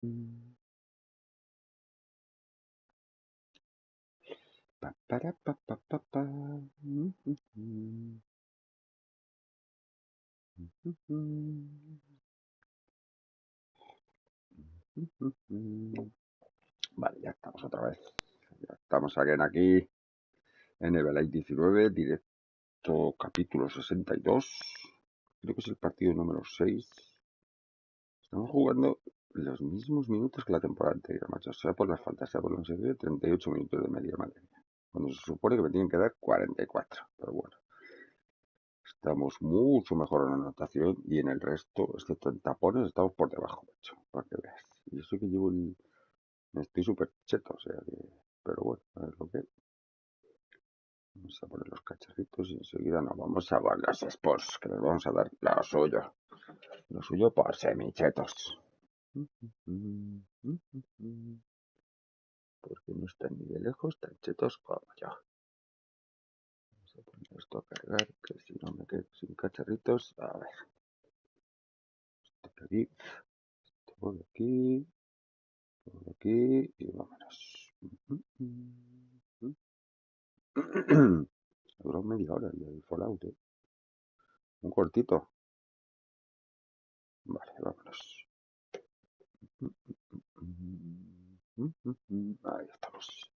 Pa, para, pa, pa, pa, pa. Vale, ya estamos otra vez. Ya estamos aquí en el Live 19, directo capítulo 62. Creo que es el partido número 6. Estamos jugando los mismos minutos que la temporada anterior, macho. Sea por las faltas, sea por los 38 minutos de media, madre mía. Cuando se supone que me tienen que dar 44. Pero bueno. Estamos mucho mejor en la anotación y en el resto, excepto en tapones, estamos por debajo, macho. Para que veas. Y eso que llevo el... Estoy súper cheto, o sea que... Pero bueno, a ver lo que... Vamos a poner los cacharritos y enseguida nos vamos a ver las sports, que les vamos a dar lo suyo. Lo suyo por semichetos. Porque no están ni de lejos tan chetos como yo. Vamos a poner esto a cargar, que si no me quedo sin cacharritos. A ver. Esto por aquí. Esto por aquí. Por aquí. Y vámonos. Ha durado media hora el Fallout, ¿eh? Un cortito. Vale, vámonos. Ahí estamos.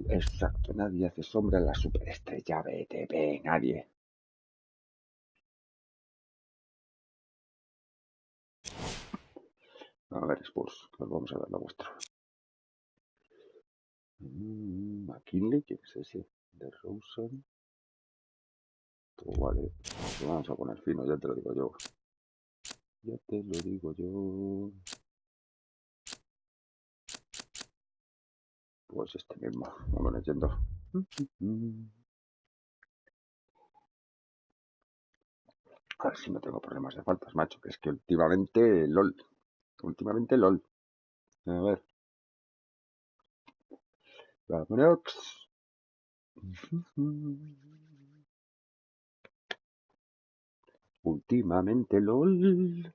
Exacto, nadie hace sombra en la superestrella BTP, nadie. A ver, Spurs, que os vamos a dar la vuestra. McKinley, ¿quién es ese? De Rosen. Pues vale, lo vamos a poner fino, ya te lo digo yo. Ya te lo digo yo. Pues este mismo, vámonos yendo. A ver si no tengo problemas de faltas, macho, que es que últimamente LOL. A ver. Vámonos. Últimamente LOL.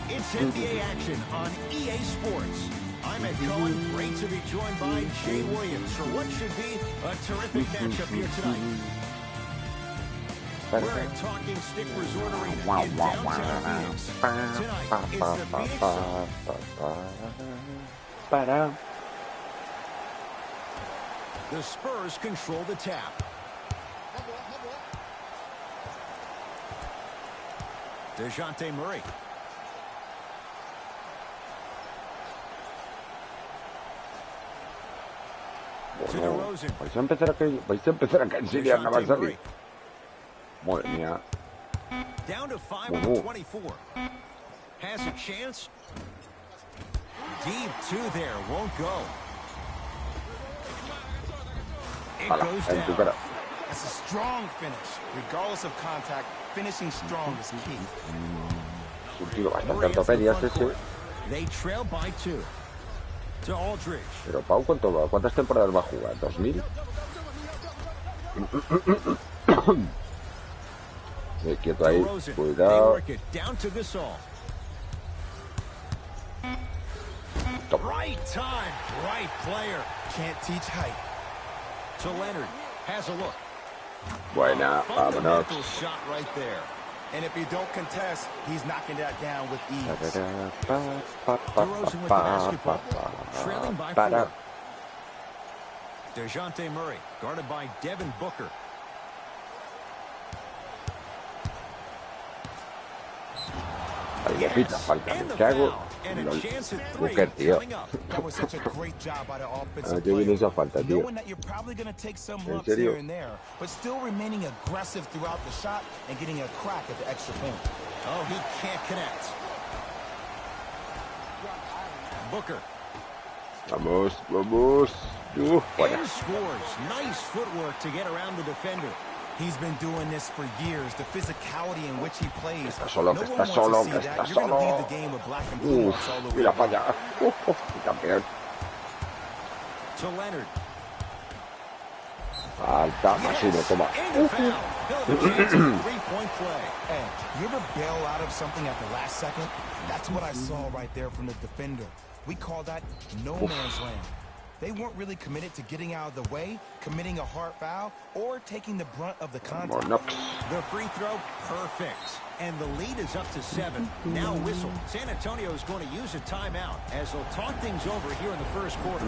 It's NBA action on EA Sports. I'm Ed Cohen, great to be joined by Jay Williams for what should be a terrific matchup here tonight. We're at Talking Stick Resort Arena in downtown Phoenix. Tonight, it's the Phoenix. The Spurs control the tap. DeJounte Murray. Bueno, vais a empezar a canciller, no va a salir. Madre mía. Down to 5 on 24. Has a chance. Deep two there, won't go. It goes down. That's a strong finish. Regardless of contact, finishing strong is key. Un tiro bastante ortopedias ese. They trail by 2. To Aldridge. Pero Pau, ¿cuántas temporadas va a jugar? ¿2000? Quieto ahí, cuidado. Right time, right player. Can't teach height. To Leonard, has a look. Buena, vámonos. Shot right there. And if you don't contest, he's knocking that down with ease. DeRozan with the basketball, trailing by 4. DeJounte Murray, guarded by Devin Booker. Le pita falta, ¿qué hago? Booker, tío. ¿Qué viene esa falta, tío? ¿En serio? But still remaining aggressive throughout the shot and getting a crack at the extra point. Oh, he can't connect. Booker. Vamos, vamos. And scores. Nice footwork to get around the defender. He's been doing this for years. The physicality in which he plays. Está solo. Y la falla. Campeón. To Leonard. Falta, Masino, toma. And a foul. He'll have a chance at a three-point play. Hey, you ever bail out of something at the last second? That's what I saw right there from the defender. We call that no man's land. They weren't really committed to getting out of the way, committing a hard foul, or taking the brunt of the contact. The free throw, perfect. And the lead is up to 7. Now a whistle. San Antonio is going to use a timeout as they'll talk things over here in the first quarter.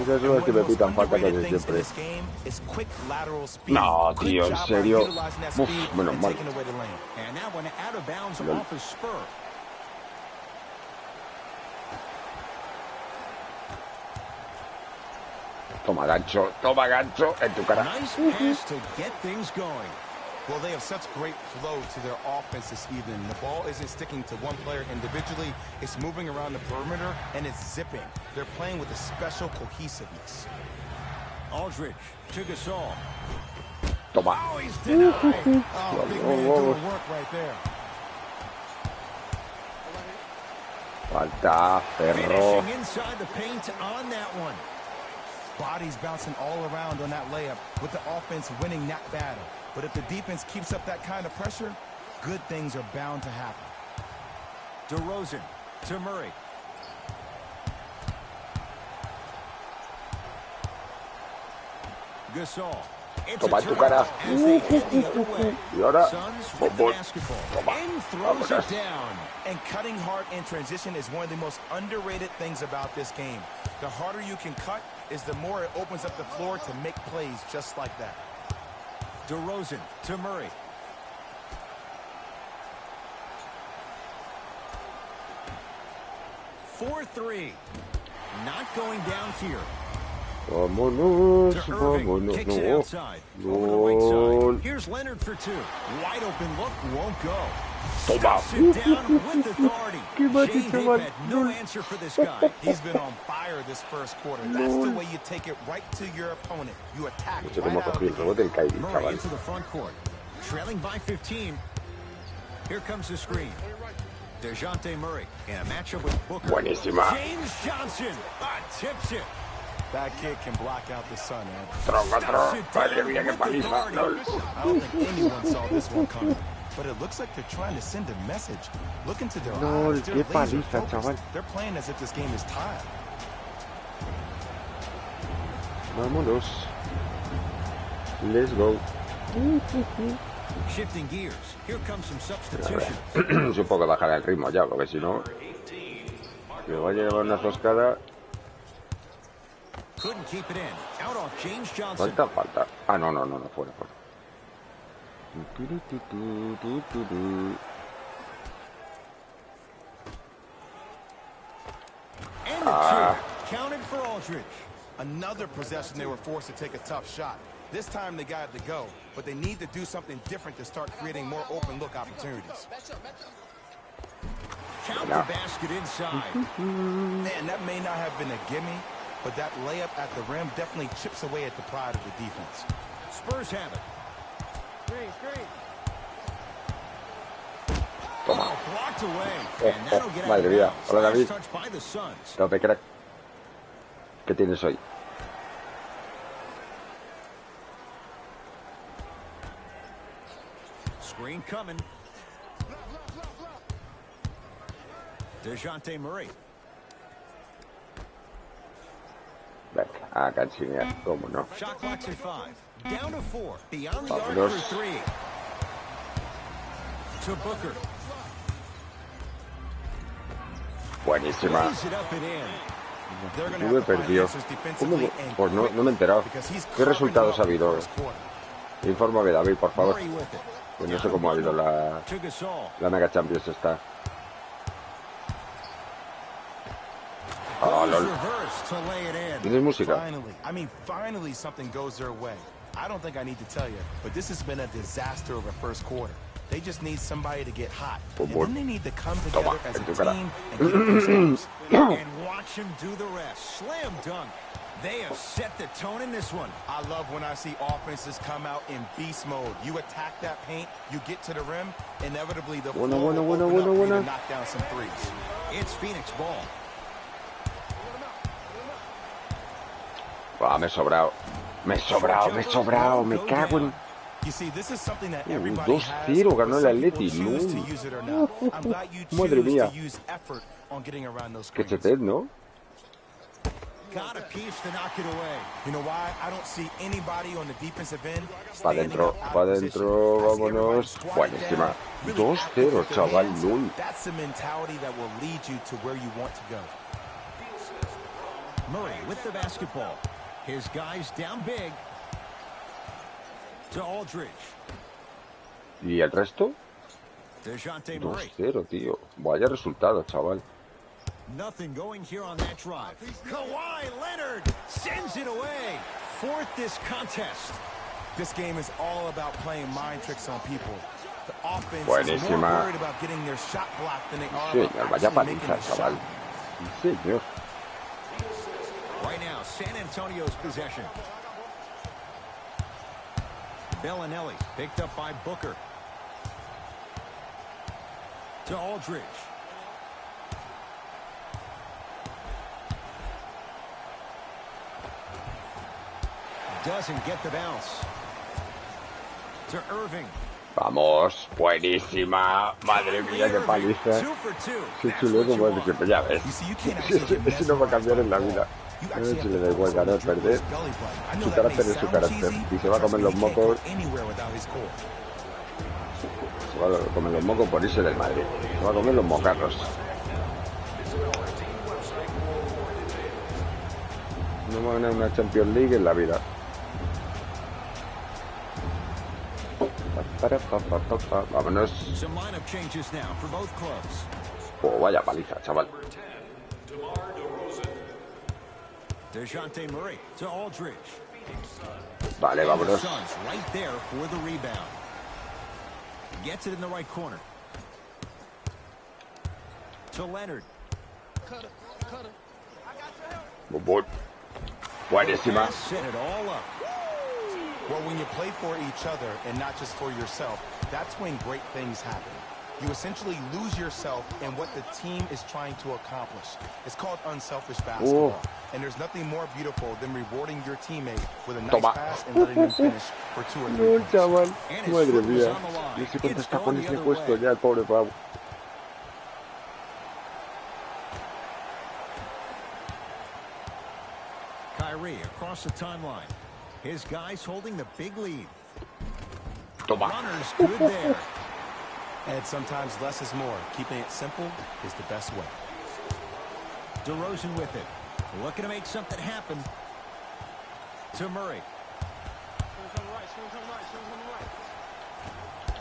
Esas son las que me pitan falta casi siempre. No, tío, en serio. Uf, menos mal. Toma gancho en tu cara. Well, they have such great flow to their offense this evening. The ball isn't sticking to one player individually. It's moving around the perimeter, and it's zipping. They're playing with a special cohesiveness. Aldridge to Gasol. Toma. Oh, he's denied. Oh, big man doing work right there. Falta, perro. Finishing inside the paint on that one. Bodies bouncing all around on that layup with the offense winning that battle. But if the defense keeps up that kind of pressure, good things are bound to happen. DeRozan to Murray. Gasol. Toma en tu cara. Y ahora, bombón. Toma. And throws it down. And cutting hard in transition is one of the most underrated things about this game. The harder you can cut is the more it opens up the floor to make plays just like that. DeRozan to Murray. For 3. Not going down here. Vámonos, To Irving. vámonos. Kicks it No. outside. Over the right side. Here's Leonard for 2. Wide open look. Won't go. Toma. Sit down with authority. Shane Hape had no answer for this guy. He's been on fire this first quarter. That's the way you take it right to your opponent. You attack No sé right cómo out of cogió el the rebote el Kyrie, Murray chaval. into the front court. Trailing by 15. Here comes the screen. DeJounte Murray in a matchup with Booker. Buenísima. James Johnson tips it. That kid can block out the sun, man. Tronco. Madre mía, qué paliza. Lol. I don't think anyone saw this one coming. But it looks like they're trying to send a message. Look into their Lol, eyes. They're qué laser paliza, focused. chaval. They're playing as if this game is tied. Vámonos. Let's go. Shifting gears. Here comes some substitution. Supongo que bajará el ritmo ya, porque si no, me voy a llevar una toscada. Couldn't keep it in. Out off James Johnson. Falta. Ah, no, fuera. And the 2. Counted for Aldridge. Another possession they were forced to take a tough shot. This time they got it to go, but they need to do something different to start creating more open look opportunities. Count the basket inside. Man, that may not have been a gimme, but that layup at the rim definitely chips away at the pride of the defense. Spurs have it. Toma. Blocked away. And that'll get out Madre of mía. bounds. Hola, Last David. touch by the Suns. Tope, crack. ¿Qué tienes hoy? Screen coming. DeJounte Murray. Venga, canchinear, cómo no. Shot clock's at 5. Down to 4. Beyond the arc Vámonos. for 3. To Booker. Buenísima. Lays it up and in. They're gonna Me have to find perdió. answers ¿Cómo? defensively and Pues no me he quickly, enterado. because he's ¿Qué resultados ha carving them habido? up in the first quarter. Infórmame, David, por favor. Murray with it. Pues no sé cómo ha habido la To Gasol. Mega Champions esta. Oh, lol. Reverse to lay it in. ¿Tienes música? Finally something goes their way. I don't think I need to tell you, but this has been a disaster of a first quarter. They just need somebody to get hot. Pues And bueno. then they need to come Toma, together as en a tu cara. team and get their steps. And watch him do the rest. Slam dunk. They have set the tone in this one. I love when I see offenses come out in beast mode. You attack that paint, you get to the rim, inevitably the floor will open up for you to knock down some threes. It's Phoenix ball. Ah, me he sobrado. Me he sobrado. Me cago en... You see, this is something that everybody has, 2-0 but ganó el some people Atleti. choose to No. use it or not. I'm glad you Madre choose mía. to use effort on getting around those Qué screens. chetet, ¿no? Got a piece to knock it away. You know why? I don't see anybody on the defensive end Pa' dentro, vámonos. Buenísima. 2-0, chaval, LOL. That's the mentality that will lead you to where you want to go. Murray with the basketball. His guys down big. To Aldridge. ¿Y el resto? DeJounte Murray. 2-0, tío. Vaya resultado, chaval. Nothing going here on that drive. Kawhi Leonard sends it away. Fourth this contest. This game is all about playing mind tricks on people. The offense is Buenísima. more worried about getting their shot blocked than they are Sí, about vaya actually making paliza, the chaval. shot. Sí, señor. Right now, San Antonio's possession. Bellinelli picked up by Booker. To Aldridge. Doesn't get the bounce. To Irving. Vamos, buenísima. Madre mía, qué paliza. 2 for 2. Qué chulo como es siempre, ya ves. You see, you can't actually get Ese no va a cambiar en la vida. You A actually ver si have le to da igual focus on ganar, the dribble, perder. his belly button. I know Su that carácter may es su sound carácter. cheesy, Y se va a trust comer me, los he can't mocos. go anywhere without his core. Se va a comer los mocos por irse del Madrid. Se va a comer los mocarros. No va a ganar una Champions League en la vida. Vámonos. Some lineup changes now for both clubs. Oh, vaya paliza, chaval. DeJounte Murray to Aldridge. Vale, And the vámonos. Suns right there for the rebound. Gets it in the right corner. To Leonard. Buenísima. Set it all up. Well, when you play for each other and not just for yourself, that's when great things happen. You essentially lose yourself in what the team is trying to accomplish. It's called unselfish basketball. And there's nothing more beautiful than rewarding your teammate with a nice Toma. pass and letting them finish for 2 or 3 No, points. chaval. And his Madre foot was mía. on the line. No sé cuántos It's going tapones the he other puesto way. ya, el pobre pavo. Kyrie across the timeline. His guys holding the big lead. Toma. Runners good there. And sometimes less is more. Keeping it simple is the best way. DeRozan with it. Looking to make something happen. To Murray.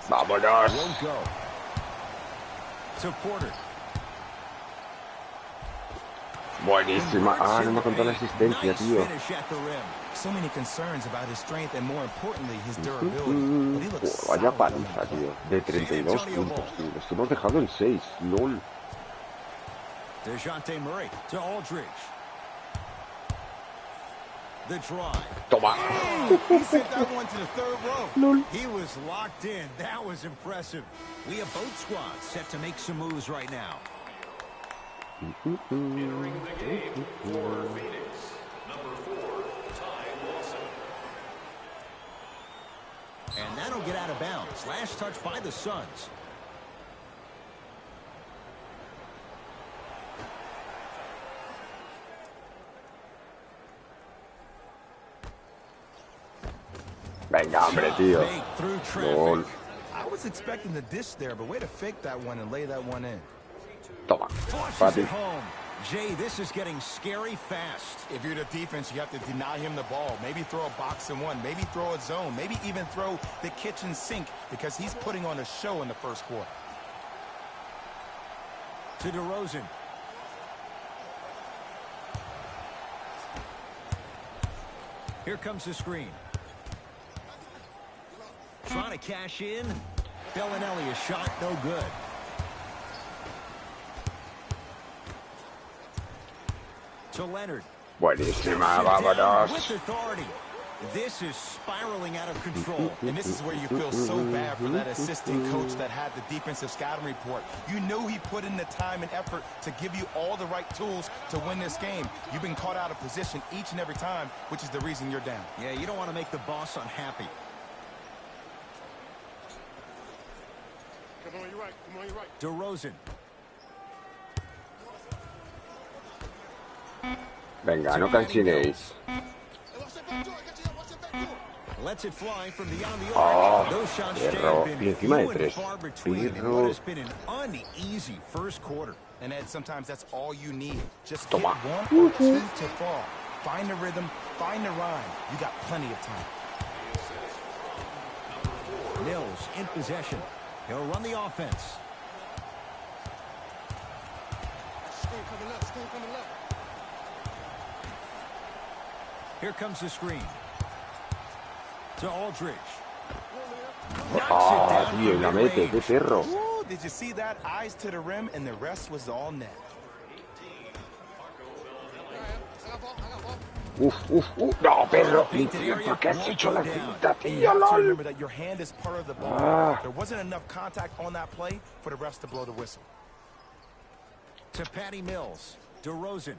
Vámonos. Won't go. To Porter. Buenísima. Ah, no me contó la Nice asistencia, tío. finish at the rim. So many concerns about his strength and, more importantly, his durability. But he looks Vaya solid on paliza, that tío. play. De 32 puntos, tío. Los hemos dejado en 6. LOL. DeJounte Murray to Aldridge. The drive. Toma. He sent that one to the third row. He was locked in. That was impressive. We have both squads set to make some moves right now. Entering the game for Phoenix, number 4, Ty Lawson. And that'll get out of bounds. Last touch by the Suns. Venga, hombre, tío. Fake through traffic. LOL. I was expecting the dish there, but way to fake that one and lay that one in. Toma. Flushes Para ti. it home. Jay, this is getting scary fast. If you're the defense, you have to deny him the ball. Maybe throw a box and one. Maybe throw a zone. Maybe even throw the kitchen sink because he's putting on a show in the first quarter. To DeRozan. Here comes the screen. Trying to cash in. Bellinelli, a shot, no good. To Leonard. Buenísima, vámonos. With authority. This is spiraling out of control. And this is where you feel so bad for that assistant coach that had the defensive scouting report. You knew he put in the time and effort to give you all the right tools to win this game. You've been caught out of position each and every time, which is the reason you're down. Yeah, you don't want to make the boss unhappy. Come on, you're right. Come on, you're right. DeRozan. Venga, no cansinéis. Lets it fly from beyond the Oh, arc. Those shots stay Perro. have Y been encima de few and tres. far between in what has been an uneasy first quarter. And Ed, sometimes that's all you need. Just get Toma. one or two to fall. Find the rhythm, find the rhyme. You got plenty of time. Mills in possession. He'll run the offense. Screen coming left, screen coming left. Here comes the screen. To Aldridge. Ah, tío, la mete, qué perro. Ooh, did you see that? Eyes to the rim, and the rest was all net. No, perro. ¿Por qué has hecho la cinta, And you tío? have to LOL. remember that your hand is part of the ball. Ah. There wasn't enough contact on that play for the refs to blow the whistle. To Patty Mills. DeRozan.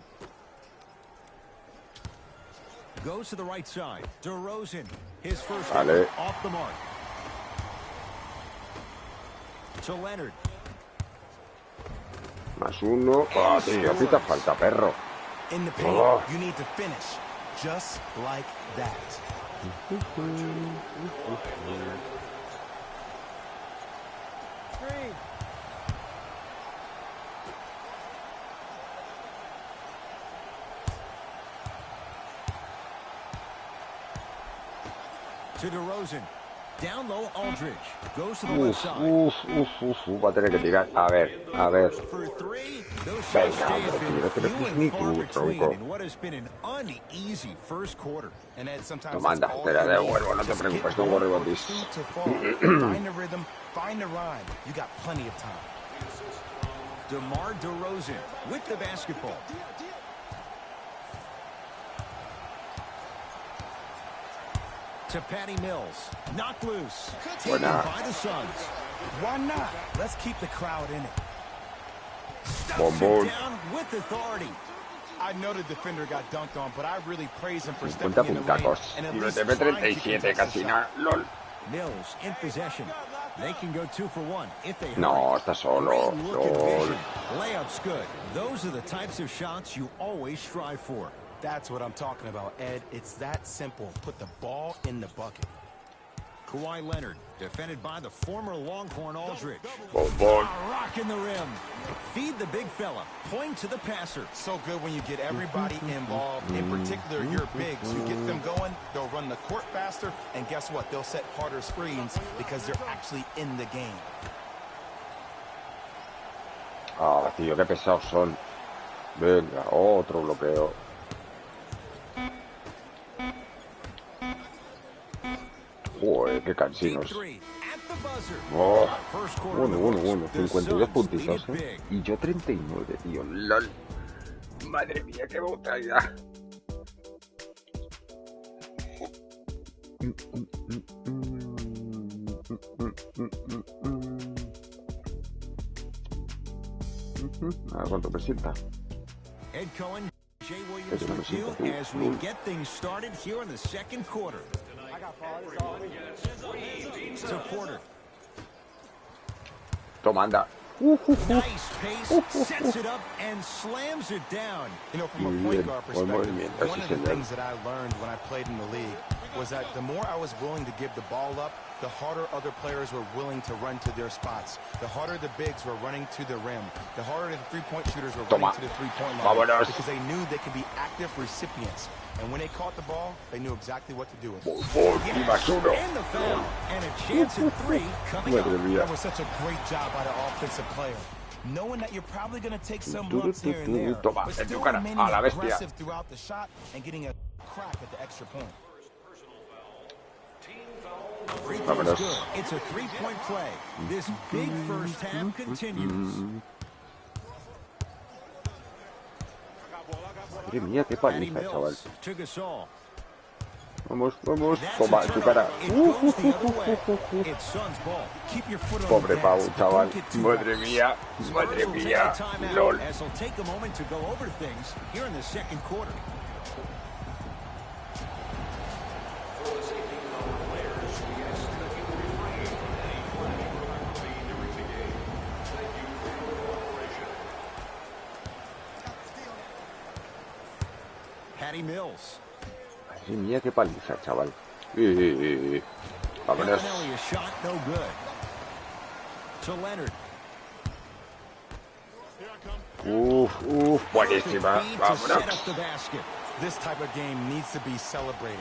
Goes to the right side. DeRozan. His first Vale. off the mark. To Leonard. Más uno. Ah, tío, pita falta, perro. In the paint, Oh. you need to finish just like that. To DeRozan. Down low, Aldridge. Goes to the left side. Va a tener que tirar. A ver. For three, those shots Venga, stay have hombre, been tío, que few no and es far ni tú, between tronco. in what has been an uneasy first quarter. And Ed, sometimes Toma, anda, that's all te la you need. devuelvo, no te Just get preocupes, no one worry or about this. two to fall. Find the rhythm, find the rhyme. You got plenty of time. DeMar DeRozan with the basketball. To Patty Mills. Knocked loose. Taken Buena. by the Suns. Why not? Let's keep the crowd in it. Stuffs Bombón. it down with authority. I know the defender got dunked on, but I really praise him for 50 stepping in the lane puntacos. and at Y least BTP trying to 37 contest the casi shot. nada. LOL. Mills in possession. They can go 2 for 1 if they No, hurry. está solo. Great look and LOL. vision. Layup's good. Those are the types of shots you always strive for. That's what I'm talking about, Ed. It's that simple. Put the ball in the bucket. Kawhi Leonard, defended by the former Longhorn Aldridge. Bombón. Rocking the rim. Feed the big fella. Point to the passer. So good when you get everybody involved, in particular your bigs. You get them going, they'll run the court faster, and guess what? They'll set harder screens because they're actually in the game. Ah, tío, qué pesados son. Venga, otro bloqueo. Joder, qué Deep cansinos. three at the buzzer. Oh, First quarter bueno, of the bueno, books. bueno. The 52 Suns puntitos, lead it ¿eh? big. Y yo 39, tío. LOL. Madre mía, qué brutalidad. A ver cuánto presenta. Ed Cohen, Jay Williams Eso no me with you siento. as we get things started here in the second quarter. To Porter. Toma, anda. Nice pace, sets it up and slams it down. You know, from a Muy point bien, guard buen perspective, movimiento, one sí, of the señor. things that I learned when I played in the league was that the more I was willing to give the ball up, the harder other players were willing to run to their spots. The harder the bigs were running to the rim. The harder the three-point shooters were Toma. running to the three-point line. Vámonos. Because they knew they could be active recipients. And when they caught the ball, they knew exactly what to do with it. Bombón, y más uno. And the foul. And a chance at three coming Madre up. mía. That was such a great job by the offensive player. Knowing that you're probably going to take some lumps here and there, Toma, but en tu still cara, remaining a la bestia. aggressive throughout the shot and getting a crack at the extra point. Vámonos. It's a three-point play. This big first half continues. Madre mía, qué Patty paliza, chaval. Mills to Gasol. Vamos, vamos. That's Toma, a tu turnover. cara. It goes the other way. It's Suns ball. Keep your foot on Pobre the Pau, gas, but chaval. don't get too Madre reckless. mía. Madre Spurs will take mía. a timeout LOL. as they'll take a moment to go over things here in the second quarter. For the safety of our players, we ask that you refrain from any flash photography during the game. Thank you for your cooperation. Patty Mills. Madre mía, qué paliza, chaval. Vámonos. Bellinelli, a shot, no good. To Leonard. Buenísima. Feed to set Vámonos. up the basket. This type of game needs to be celebrated.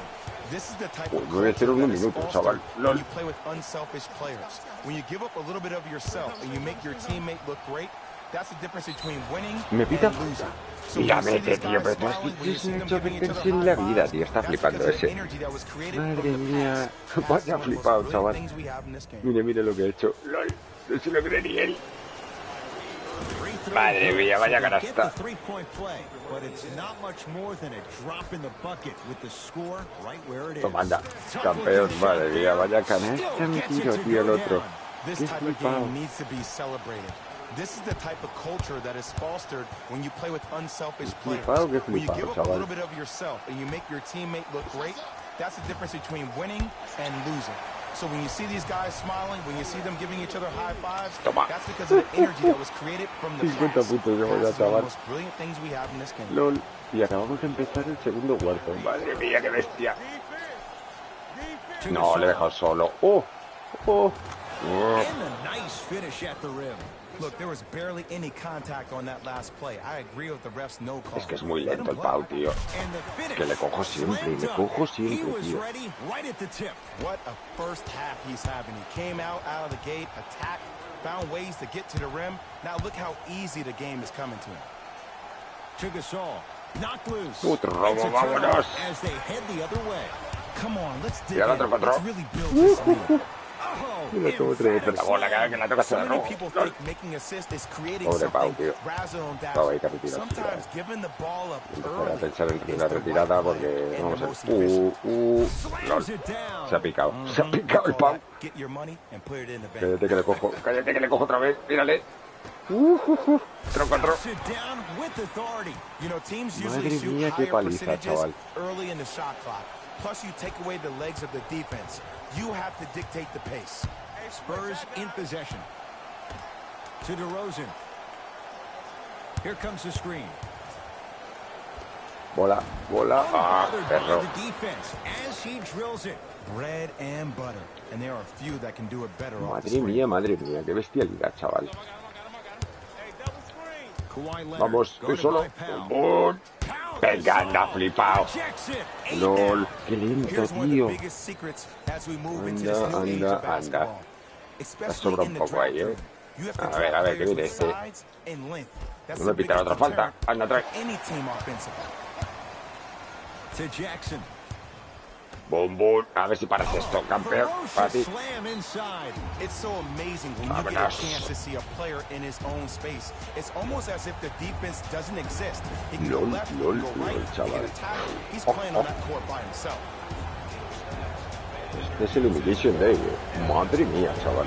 This is the type of Uy, 9-0 en un that is minuto, fostered chaval. when LOL. you play with unselfish players. When you give up a little bit of yourself and you make your teammate look great, that's the difference between winning Me pita. and losing. So Ya when you see vete, these tío, guys pero tú has smiling, when you visto see ese them hecho giving each verse other en la high vida, fives, tío. Está that's flipando because of the ese. energy that was created Madre from the mía. past. That's Vaya one of the most flipado, brilliant chaval. things we have in this game. Mire, mire lo que he hecho. LOL. No se lo cree ni él. Free throw Madre good, mía, so vaya they get the canasta. three-point play, but it's not much more than a drop in the bucket with the score right where it is. Toma, anda. Tough Campeón, looking madre shot mía. there. Vaya Still canasta. Un gets it tiro, to tío, el go otro. down. This Qué type of flipado. game needs to be celebrated. This is the type of culture that is fostered when you play with unselfish players. Flipado, qué When you flipado, give up a chaval. little bit of yourself and you make your teammate look great, that's the difference between winning and losing. So when you see these guys smiling, when you see them giving each other high fives, Toma. that's because of the energy that was created from the 50 past. puntos llevo ya, Past is one chaval. of the most brilliant things we have in this game. LOL. Y acabamos de empezar el segundo cuarto. Madre mía, qué bestia. To No, le he Gasol. dejado solo. Oh. And a nice finish at the rim. Look, there was barely any contact on that last play. I agree with the ref's no call. Es que es muy Let lento him el play. Pau, tío. And the finish. Que le cojo siempre, Slam le dunk. cojo He siempre, was tío. ready right at the tip. What a first half he's having. He came out of the gate, attacked, found ways to get to the rim. Now look how easy the game is coming to him. To Gasol. Knocked loose. Otro It's robo, a turnover vámonos. as they head the other way. Come on, let's dig Y al in. otro control. Let's really build this lead. Oh, Y le tengo otra vez en la bola, cada vez que la toca se So la many robo. people LOL. think making assists is creating Pobre Pau, something tío. razzle and Pau, hay dazzle. que retirarse, Sometimes giving the ball up Empezar a early pensar en is la the retirada right porque play and vamos the a most ver. efficient. LOL. slams it down. Se ha picado. Se ha picado el Pau. Get your money and put it in the bank. Cállate que le cojo. Cállate que le cojo otra vez. Mírale. Otro control. Sit down with authority. You know, teams Madre usually shoot mía, qué higher paliza, percentages chaval. early in the shot clock. Plus, you take away the legs of the defense. You have to dictate the pace. Spurs in possession. To DeRozan. Here comes the screen. Bola. Ah, Unbothered by perro. the defense as he drills it. Bread and butter. And there are a few that can do it better off the Madre screen. mía, qué bestialidad, chaval. Kawhi Leonard Vamos, guarded estoy solo. by Powell. ¡Bum! Venga, anda, flipado. Rejects it. Ain't LOL, now. qué lento, Here's one of the tío. biggest secrets as we move into this Anda, new age anda, of basketball. La Especially sobra un in the poco draft ahí, room. You have to A draft ver, que players viene with este. size and length. That's No me the pitan biggest otra falta. deterrent Anda, trae. for any team offensively. To Jackson. Bum. A ver si paras esto, campeón. Para ti. Ferocious slam inside. It's so amazing when you get a Vámonos. chance to see a player in his own space. It's almost as if the defense doesn't exist. He can LOL, go left, he can go right, he chaval. can attack. He's playing on that court by himself. Este es el Humiliation Day. Madre mía, chaval.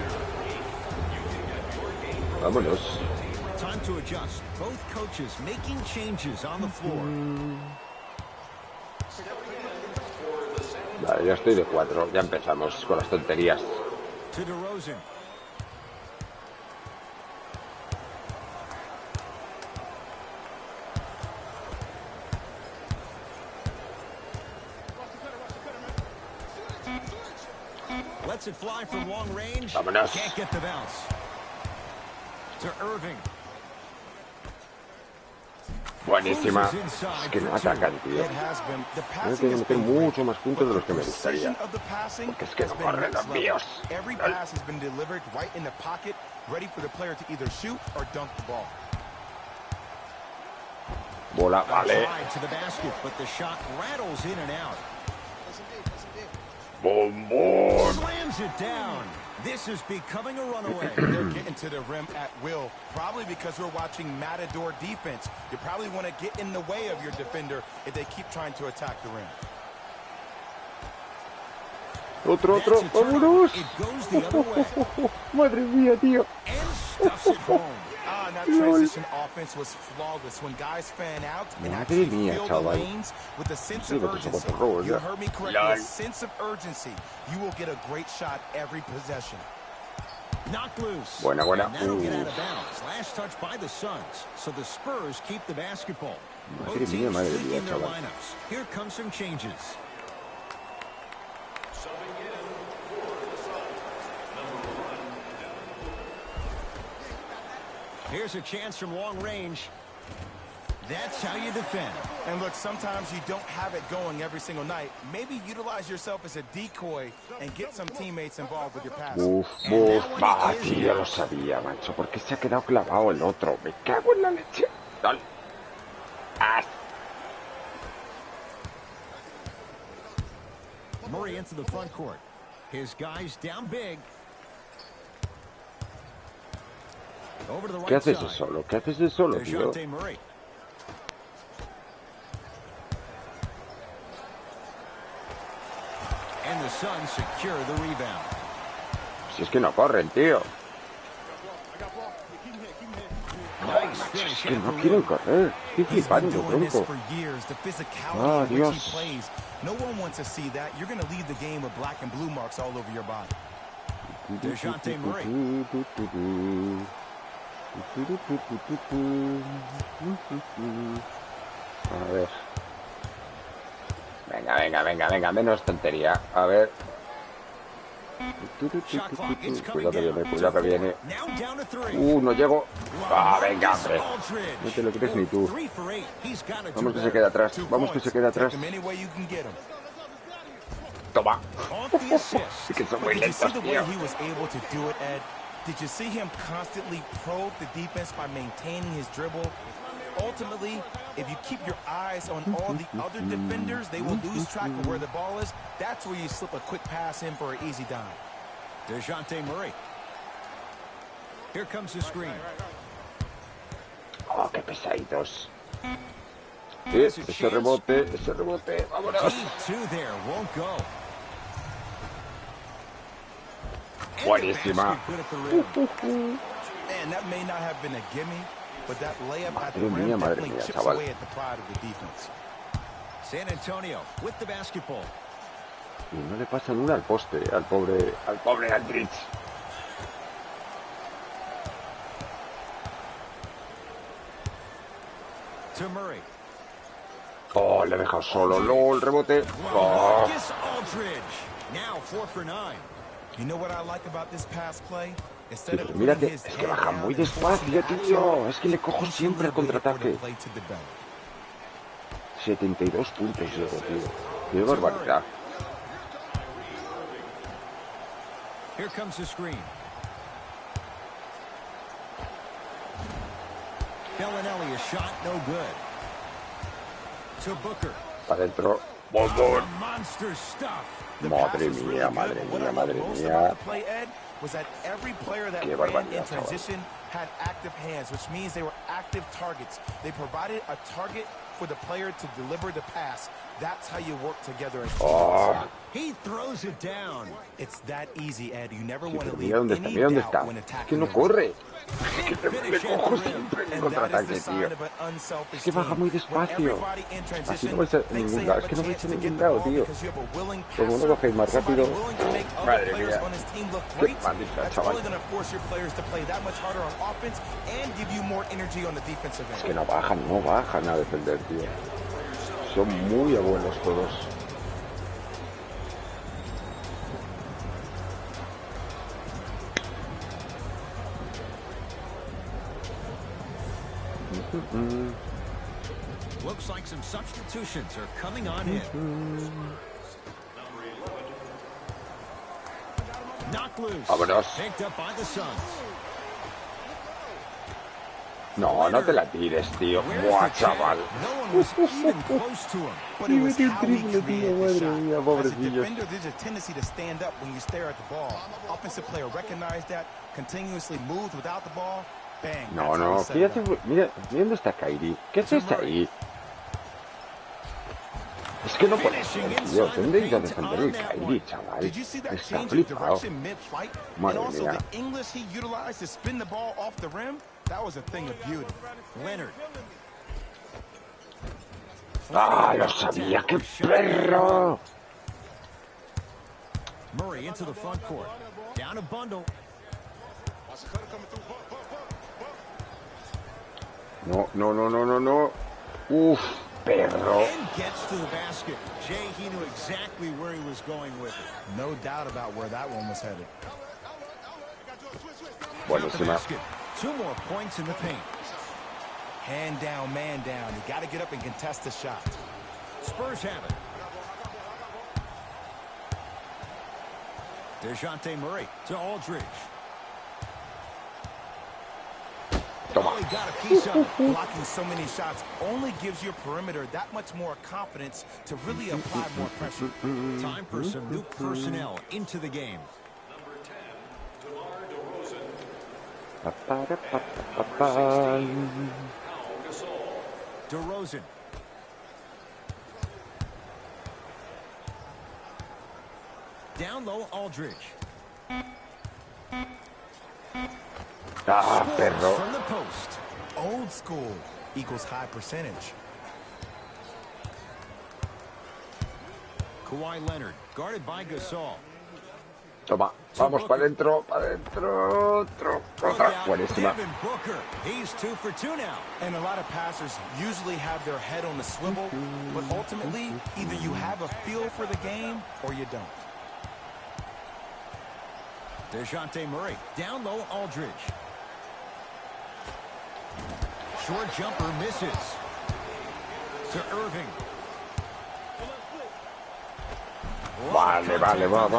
Vámonos. Time to adjust. Both coaches making changes on the floor. Vale, ya estoy de 4. Ya empezamos con las tonterías. To DeRozan. Lets it fly from long range. Vámonos. Can't get the bounce. To Irving. Buenísima. Cruises inside Es que no for two. atacan, tío. It has been. The Yo passing tengo que has meter been great, mucho más puntos de los que me but the precision gustaría. of the passing Porque es que has no been corren next los level. míos. Every pass has been delivered right in the pocket, ready for the player to either shoot or dunk the ball. Bola, vale. Outside to the basket, but the shot rattles in and out. ¡Bombón! Slams it down. This is becoming a runaway. They're getting to the rim at will, probably because we're watching Matador defense. You probably want to get in the way of your defender if they keep trying to attack the rim. Otro, vámonos. It goes the other way. Madre mía, tío. And stuffs it home. And that transition offense was flawless. When guys fan out and actually fill the lanes with a sense of urgency. You heard me correctly, a sense of urgency. You will get a great shot every possession. Knocked loose. Buena. And that'll get out of bounds. Last touch by the Suns. So the Spurs keep the basketball. Both teams tweaking their lineups. Here come some changes. Here's a chance from long range. That's how you defend. And look, sometimes you don't have it going every single night. Maybe utilize yourself as a decoy and get some teammates involved with your pass. Tío, lo sabía, macho. ¿Por qué se ha quedado clavado el otro? Me cago en la leche. Dale. ¡Ah! Murray into the front court. His guys down big. Over to the right ¿Qué haces side. de solo? ¿Qué haces de solo, tío? Murray. And the Suns secure the rebound. Si es que no corren, tío. Nice finish. Es que no quieren correr. Estoy flipando, tronco. Ah, Dios. No one wants to see that. You're going to leave the game with black and blue marks all over your body. DeJounte Murray. A ver. Venga, menos tontería. A ver. Cuidado que viene. No llego. Ah, venga, hombre. No te lo crees ni tú. Vamos que se queda atrás. Toma. Es que son muy lentos, tío. Did you see him constantly probe the defense by maintaining his dribble? Ultimately, if you keep your eyes on all the other defenders, they will lose track of where the ball is. That's where you slip a quick pass in for an easy dime. DeJounte Murray. Here comes the screen. Oh, qué pesaditos. Ese rebote. Vámonos. Two there, won't go. Buenísima. Man, that may not have been a gimme, but that layup at the rim definitely chips away at the pride of the defense. San Antonio with the basketball. Y no le pasan una al poste, al pobre Aldrich. To Murray. Oh, le he dejado solo. Luego el rebote. Oh. Now 4 for 9. You know what I like about this pass play? Mírate, es que baja muy despacio, tío. Es que le cojo siempre el contraataque. 72 puntos llevo, tío. Qué barbaridad. Here comes the screen. Bellinelli, a shot, no good. To Booker. Para adentro. Bombón. Monster stuff. Madre mía. Was that every player that Qué ran in barbaridad, transition had active hands, which means they were active targets. They provided a target for the player to deliver the pass. That's how you work together as teams. He throws it down. It's that easy, Ed. You never want to leave Mira dónde está. when Es que attacking. no corre. Es que le cojo siempre el contraataque, tío. Es que baja muy despacio. Así no vais a ningún lado. Es que no vais a ningún lado, tío. Como no bajéis más rápido. Madre mía. Qué maldita, chaval. Es que no bajan a defender, tío. Son muy buenos todos. Looks like some substitutions are coming on in. Knocked loose. Vámonos. Picked up by the Suns. No, no te la tires, tío. Buah, chaval. But it was metió un how he triple, tío. created the Madre shot. mía, As a pobrecillos. defender, there's a tendency to stand up when you stare at the ball. Offensive player recognized that, continuously moved without the ball. Bang. No, that's how no, he set ¿qué it haces? up. Mira, ¿dónde está Kairi? ¿Qué haces ahí? Es que no puede ser, tío. Tendréis que defender el Kairi, chaval. Did you see that Está change of flipado. direction mid-flight? And Madre also mía. the English he utilized to spin the ball off the rim? That was a thing of beauty. Leonard. ¡Ah, lo sabía! ¡Qué perro! Murray into the front court. Down a bundle. No, no, no, no, no, no. Uf, perro. And gets to the basket. Jay, he knew exactly where he was going with it. No doubt about where that one was headed. Buenísima. Basket. 2 more points in the paint. Hand down, man down. You got to get up and contest the shot. Spurs have it. DeJounte Murray to Aldridge. Toma. Oh, he got a piece of it. Blocking so many shots only gives your perimeter that much more confidence to really apply more pressure. Time for some new personnel into the game. DeRozan. Down low, Aldridge. Ah, perro. From the post. Old school equals high percentage. Kawhi Leonard, guarded by Gasol. Toma. Vamos para adentro, para adentro. Otra. Buenísima. Devin Booker. He's 2 for 2 now. And a lot of passers usually have their head on the swivel, but ultimately, either you have a feel for the game or you don't. DeJounte Murray, down low, Aldridge. Short jumper misses. To Irving. Vale, vale, va.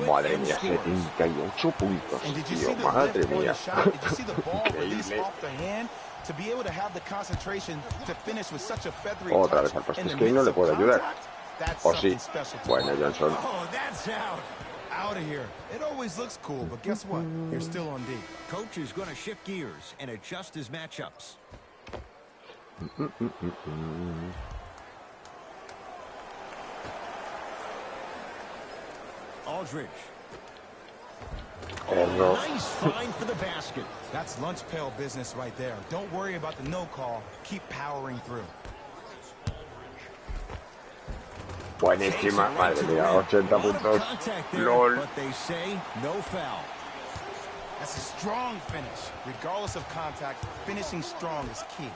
Madre mía, 78 puntos, And did you tío. see the Madre lift on mía. the shot? Did you see the ball release Increíble. off the hand? To be able to have the concentration to finish with such a feathery Otra touch vez al poste. in Es the que no midst le of puedo ayudar. contact, that's O sí. something special to Bueno, watch. Johnson. Oh, that's out. Out of here. It always looks cool, but guess what? You're still on D. Coach is going to shift gears and adjust his matchups. Aldridge. Perro. Nice find for the basket. That's lunch pail business right there. Don't worry about the no call. Keep powering through. Buenísima. Madre mía, 80 puntos. LOL. But they say no foul. That's a strong finish. Regardless of contact, finishing strong is key.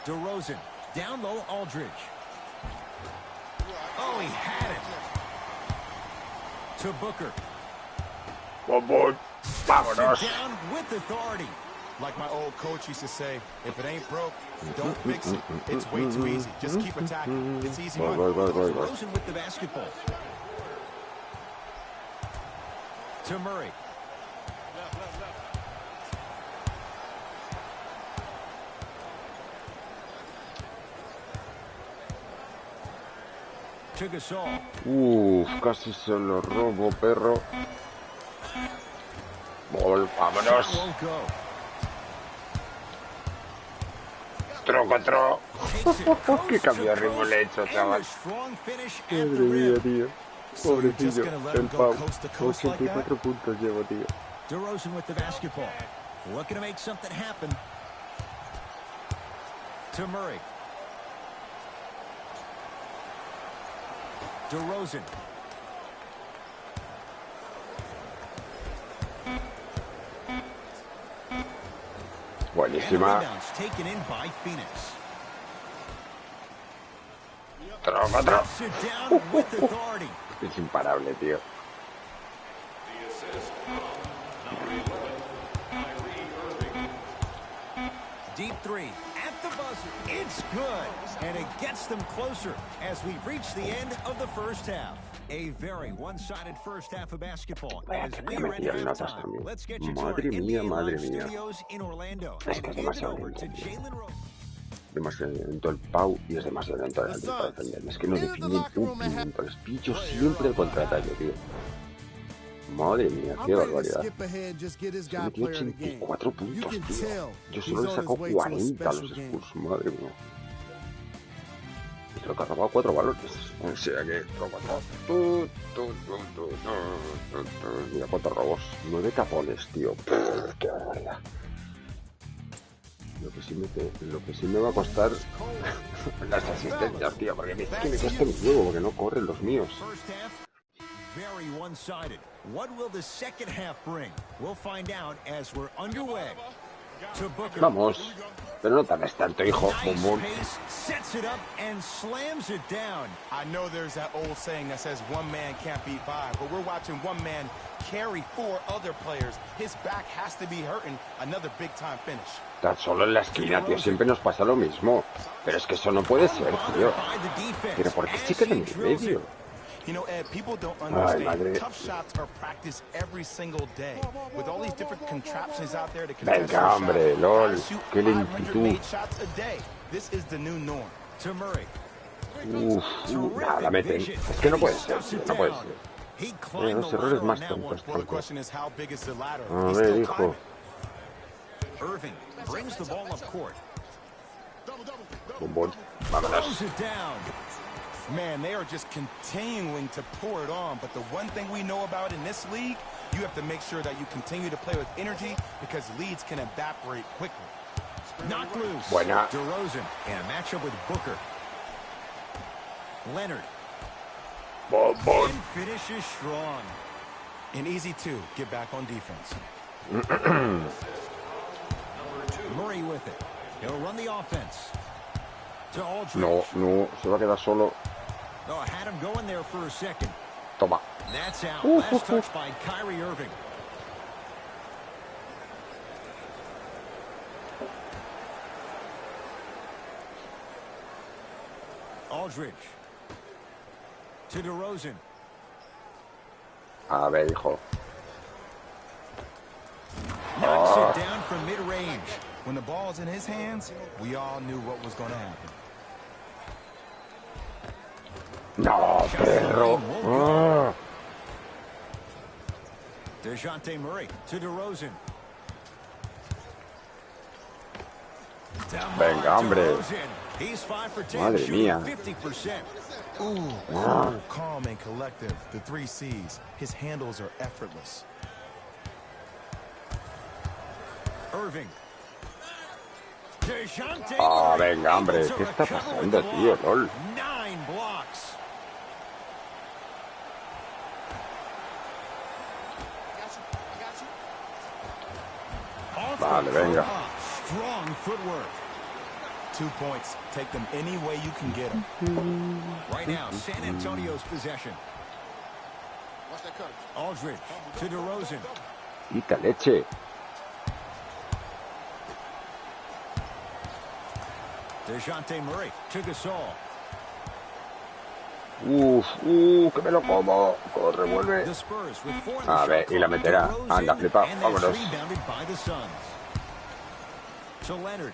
DeRozan, down low, Aldridge. Oh, he had it. To Booker. Bombón. Vámonos. Down with authority. Like my old coach used to say, if it ain't broke, don't fix it. It's way too easy. Just keep attacking. It's easy money. Voy. DeRozan with the basketball. To Murray. To Gasol. Uf, casi se lo robo, perro. Gol, vámonos. Won't go. Tro. Takes it coast Qué to cambio de ritmo coast, le he hecho, and chaval. a strong finish at Madre the mía, rim. tío. So you're just Pobrecillo. gonna let El him go Pau. coast to coast like that? 84 puntos llevo, tío. DeRozan with the basketball. Looking to make something happen. To Murray. DeRozan. And the Buenísima. rebounds taken in by Phoenix. Tro. Sit down with authority. Es imparable, tío. Deep three at the buzzer. It's good, and it gets them closer as we reach the end of the first half. A very one-sided first half of basketball as we are at halftime. Let's get you to our NBA Live studios in Orlando and hand it over to Jalen Rose. Demasiado lento el Pau y es demasiado lento el Andy para defender. Es que no defienden un pimiento. Les pillo siempre el contraataque, tío. Madre mía, qué barbaridad. Se metió 84 puntos, tío. Yo solo le saco 40 a los Spurs, madre mía. Y creo que ha robado 4 balones. O sea que, mira cuántos robos. 9 tapones, tío. Qué barbaridad. Lo que sí me va a costar las asistencias, tío, porque es que me cuesta mi juego, porque no corren los míos. Very one-sided. What will the second half bring? We'll find out as we're underway. To Booker. Vamos, pero no tardes tanto, hijo. Nice sets it up and slams it down. I know there's that old saying that says one man can't beat five, but we're watching one man carry 4 other players. His back has to be hurting. Another big-time finish. Tan solo en la esquina, tío, siempre nos pasa lo mismo. Pero es que eso no puede ser, tío. Pero ¿por qué se queda en el medio? You know, Ed, people don't understand. Tough shots are practiced every single day. With all these different contraptions out there to contest Venga, hombre, shots, lol, guys shoot qué 500 lentitud. made shots a day. This is the new norm. To Murray. Nada, la meten. Es que no puede ser, tío, no puede ser. Los errores más tontos, Well, the question is, how big is the ladder? A He's ver, still hijo. climbing. Irving brings the ball up court. Bombón, vámonos. Throws it down. Man, they are just continuing to pour it on. But the one thing we know about in this league, you have to make sure that you continue to play with energy because leads can evaporate quickly. Knocked loose. Buena. DeRozan in a matchup with Booker. Leonard. Bombón. And finishes strong. And easy too. Get back on defense. Murray with it. He'll run the offense. To Aldridge. No, se va a quedar solo. Oh, had him going there for a second. Toma. That's out. Last touch by Kyrie Irving. Aldridge. To DeRozan. A ver, hijo. Knocks it down from mid-range. When the ball's in his hands, we all knew what was going to happen. No, perro. Ah. DeJounte Murray to DeRozan. Venga, hombre. He's 5 for 10, Madre shooting mía. 50%. Ooh, cool, calm, and collective. The 3 C's. His handles are effortless. Irving. DeJounte Ah, Murray venga, hombre. able to ¿Qué está recover with the pasando, tío? block. LOL. 9 blocks. Off Vale, the venga. front, strong footwork. 2 points. Take them any way you can get them. Right now, San Antonio's possession. Watch that cut. Aldridge to DeRozan. Quita leche. DeJounte Murray to Gasol. Que me lo como. Corre, vuelve. The Spurs with 4 in the A shot ver, y la clock. meterá. DeRozan, Anda, flipa. and that's Vámonos. rebounded by the Suns. To Leonard.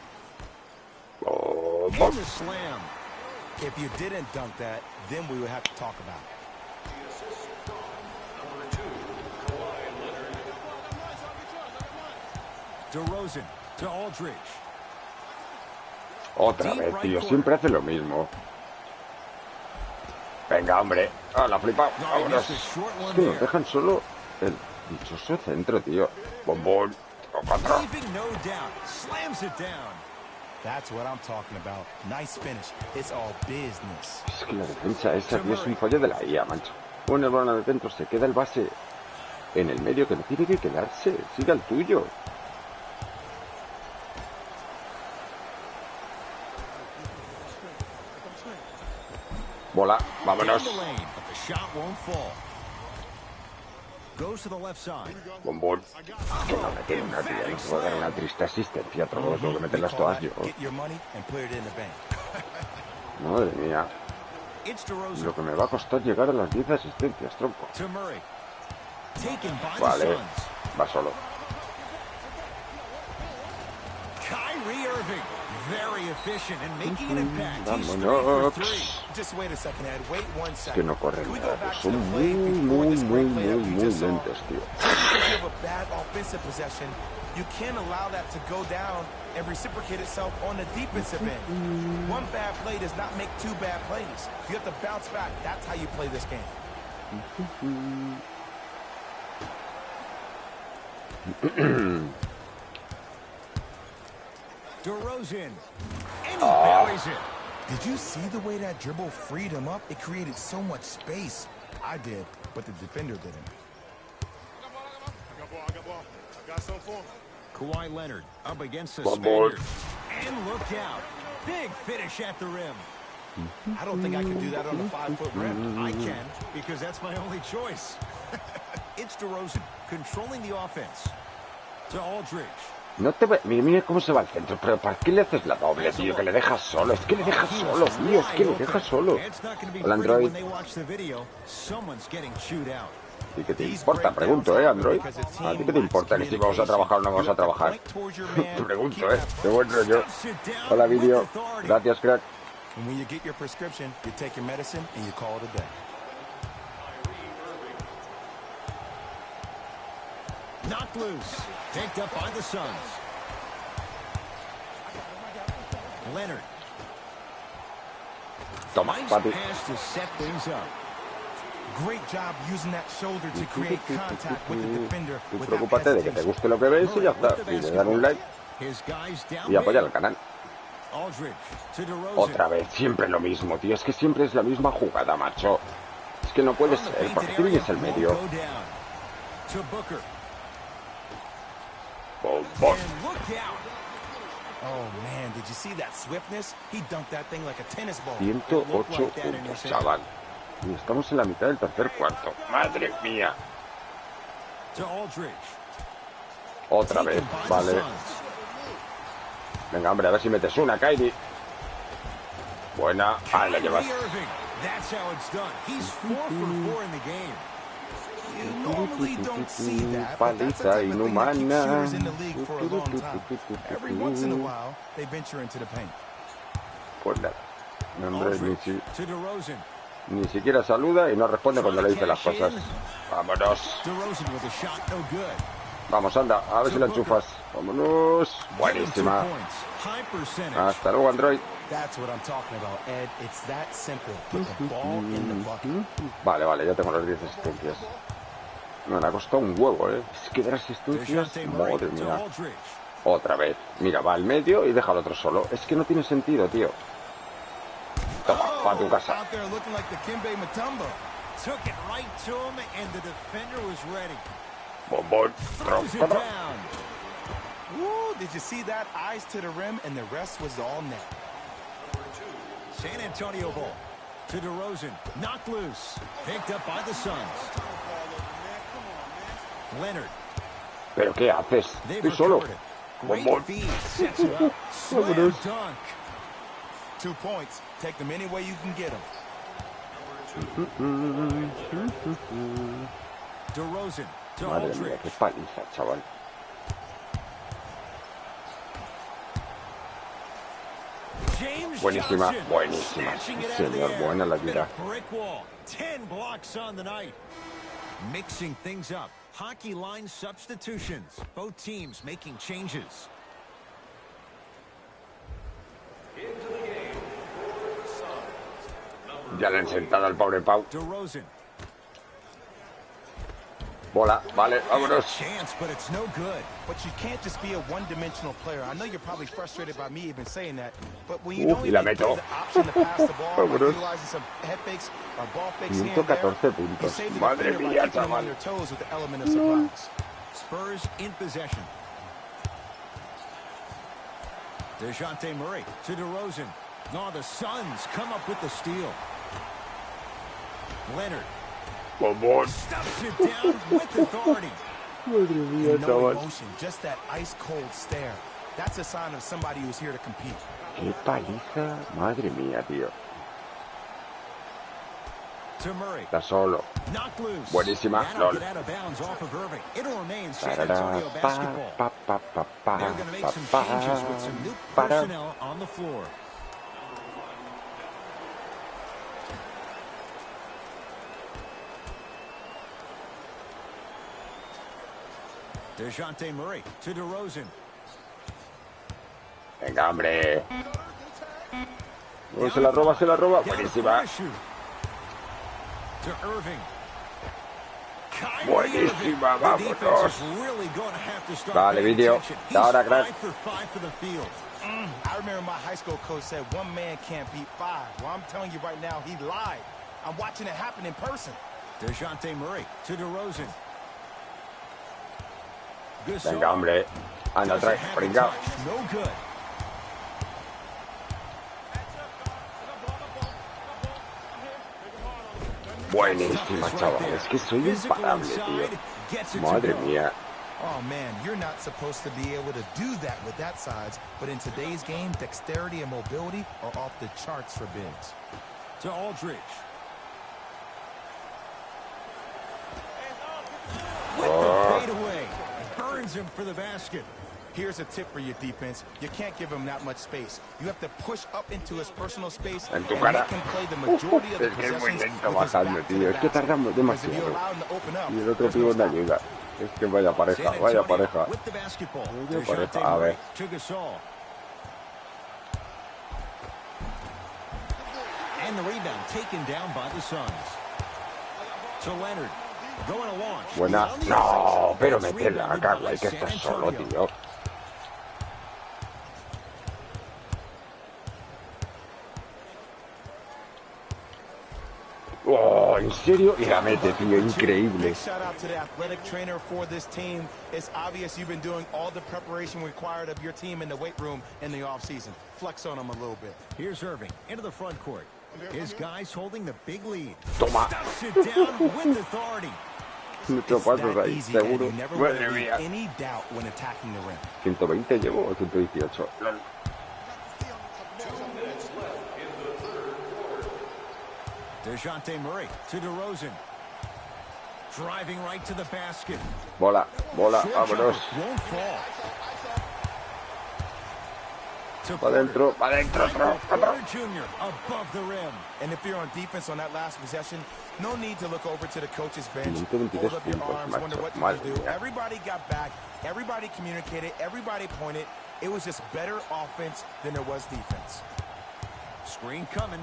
Bombón. And the slam. If you didn't dunk that, then we would have to talk about it. DeRozan to Aldridge. Otra vez, tío. Siempre hace lo mismo. Venga, hombre. A la flipa. Vámonos. Es que nos dejan solo el dichoso centro, tío. Bombón. Contra. Leaving no doubt. Slams it down. That's what I'm talking about. Nice finish. It's all business. Es que la defensa esa, tío, es un fallo de la IA, mancho. Pone el balón de dentro, se queda el base en el medio que no tiene que quedarse. Siga el tuyo. Bola, vámonos. Down the lane, but the shot won't fall. goes to the left side. Bombón. Es que no me tiene una tía. No puedo dar una triste asistencia. Tengo que meterlas todas yo. Madre mía. Lo que me va a costar llegar a las 10 asistencias, tronco. Vale. Va solo. Vámonos. Es que no corren nada. Son muy lentos, tío. You can't allow that to go down and reciprocate itself on the defensive end. One bad play does not make two bad plays. You have to bounce back. That's how you play this game. DeRozan, and he buries it. Did you see the way that dribble freed him up? It created so much space. I did, but the defender didn't. I got some for him. Kawhi Leonard up against the Spaniard. And look out. Big finish at the rim. I don't think I can do that on a 5-foot rim. I can, because that's my only choice. It's DeRozan controlling the offense. To Aldridge. No te ve... Mira cómo se va al centro, pero ¿para qué le haces la doble, tío? Que le dejas solo, es que le dejas solo, tío, es que le dejas solo. Hola, Android. ¿Y qué te importa? Pregunto, Android. ¿A ti qué te importa que si vamos a trabajar o no vamos a trabajar? Pregunto, Qué buen rollo. Hola, vídeo. Gracias, crack. Knocked loose. Picked up by the Suns. Leonard. Toma, papi. Pass to set things up. Great job using that shoulder to create contact with the defender. Tú preocúpate de que te guste lo que ves y ya está. Y le dan un like y apoyar al canal. Otra vez, siempre lo mismo, tío. Es que siempre es la misma jugada, macho. Es que no puede ser, porque tú vienes al medio. Bombón. Oh man, did you see that swiftness? He dunked that thing like a tennis ball. 108 puntos, chaval. Y estamos en la mitad del tercer cuarto. Madre mía. Otra vez, vale. Venga, hombre, a ver si metes una, Kyrie. Buena. Ahí la llevas. Paliza inhumana. Pues nada. Hombre, ni siquiera saluda y no responde cuando le dice las cosas. Vámonos. Vamos, anda, a ver si la enchufas. Vámonos. Buenísima. Hasta luego, Android. Vale, vale, ya tengo las 10 asistencias. Me ha costado un huevo, Es que dar asistencias, madre mía. Otra vez. Mira, va al medio y deja al otro solo. Es que no tiene sentido, tío. Toma, para tu casa. Bombón. Did you see that? Eyes to the rim, and the rest was all net. San Antonio ball to DeRozan, knocked loose, picked up by the Suns. Leonard. ¿Pero qué haces? Estoy solo. Bombón. 2 points. Take them any way you can get them. DeRozan to Madre mía, qué paliza, chaval. Buenísima, buenísima. Señor, buena la vida. 10 blocks on the night. Mixing things up. Hockey line substitutions. Both teams making changes. Ya le han sentado al pobre Pau. DeRozan. Bola, vale, vámonos. Chance, but it's no good. But you can't just be a one-dimensional player. I know you're probably frustrated by me even saying that, but when you don't even the option to pass the ball, by utilizing some head fakes or ball fakes here and there, you save the defender by keeping them on their toes with the element of surprise. Spurs in possession. DeJounte Murray to DeRozan. No, the Suns come up with the steal. Leonard. Bombón. Stuffs it down with authority. Madre mía, No chaval. emotion, just that ice cold stare. That's a sign of somebody who's here to compete. Qué paliza. Madre mía, tío. To Murray. Está solo. Knocked loose. Buenísima. That'll LOL. get out of bounds off of Irving. It'll remain San Tarara, Antonio pa, basketball. pa, pa, pa, pa, They're going to make some pa, changes with some new para. personnel on the floor. DeJounte Murray to DeRozan. Venga, hombre. Oh, se la roba, se la roba. Buenísima. To Irving. Buenísima, vámonos. Dale, vídeo. Ahora, crack. I remember my high school coach said one man can't beat five. Well, I'm telling you right now, he lied. I'm watching it happen in person. DeJounte Murray to DeRozan. Venga, hombre. Anda, trae, pringao. No good. Buenísima, chaval. Es que soy imparable, tío. Madre mía. Oh man, you're not supposed to be able to do that with that size, but in today's game, dexterity and mobility are off the charts for bigs. To Aldridge. With the fadeaway. Burns him for the basket. Here's a tip for your defense. You can't give him that much space. You have to push up into his personal space En tu and cara. make him play the majority of the Es que es muy possessions lento with his bajando, back to tío. the Es que basket. tardamos Because if you demasiado. allow him to open up, Y el otro there's no pibón de stop. ayuda. Es que vaya pareja, San vaya Antonio pareja. with the basketball. Vaya DeJounte pareja. A Murray ver. to Gasol. And the rebound taken down by the Suns. To Leonard. Going to launch. Buena. No, pero meterla acá, güey, que estás solo, tío. Oh, en serio, y la mete, tío, increíble. Big shout out to the athletic trainer for this team. It's obvious you've been doing all the preparation required of your team in the weight room in the offseason. Flex on them a little bit. Here's Irving into the front court. His guys holding the big lead. Toma. Stuffs it down with authority. Muchos It's pasos that ahí, easy, and seguro. you never let Madre it leave mía. any doubt when attacking the rim. 120 llevo o 118. Lol. DeJounte Murray to DeRozan. Driving right to the basket. Bola, bola, Short vámonos. jumper won't fall. To Pa' dentro, pa' dentro, otro, otro. Porter Jr. above the rim. And if you're on defense on that last possession, no need to look over to the coach's bench, 122 hold up your puntos, arms, wonder macho. what you Madre can do. mía. Everybody got back, everybody communicated, everybody pointed. It was just better offense than there was defense. Screen coming.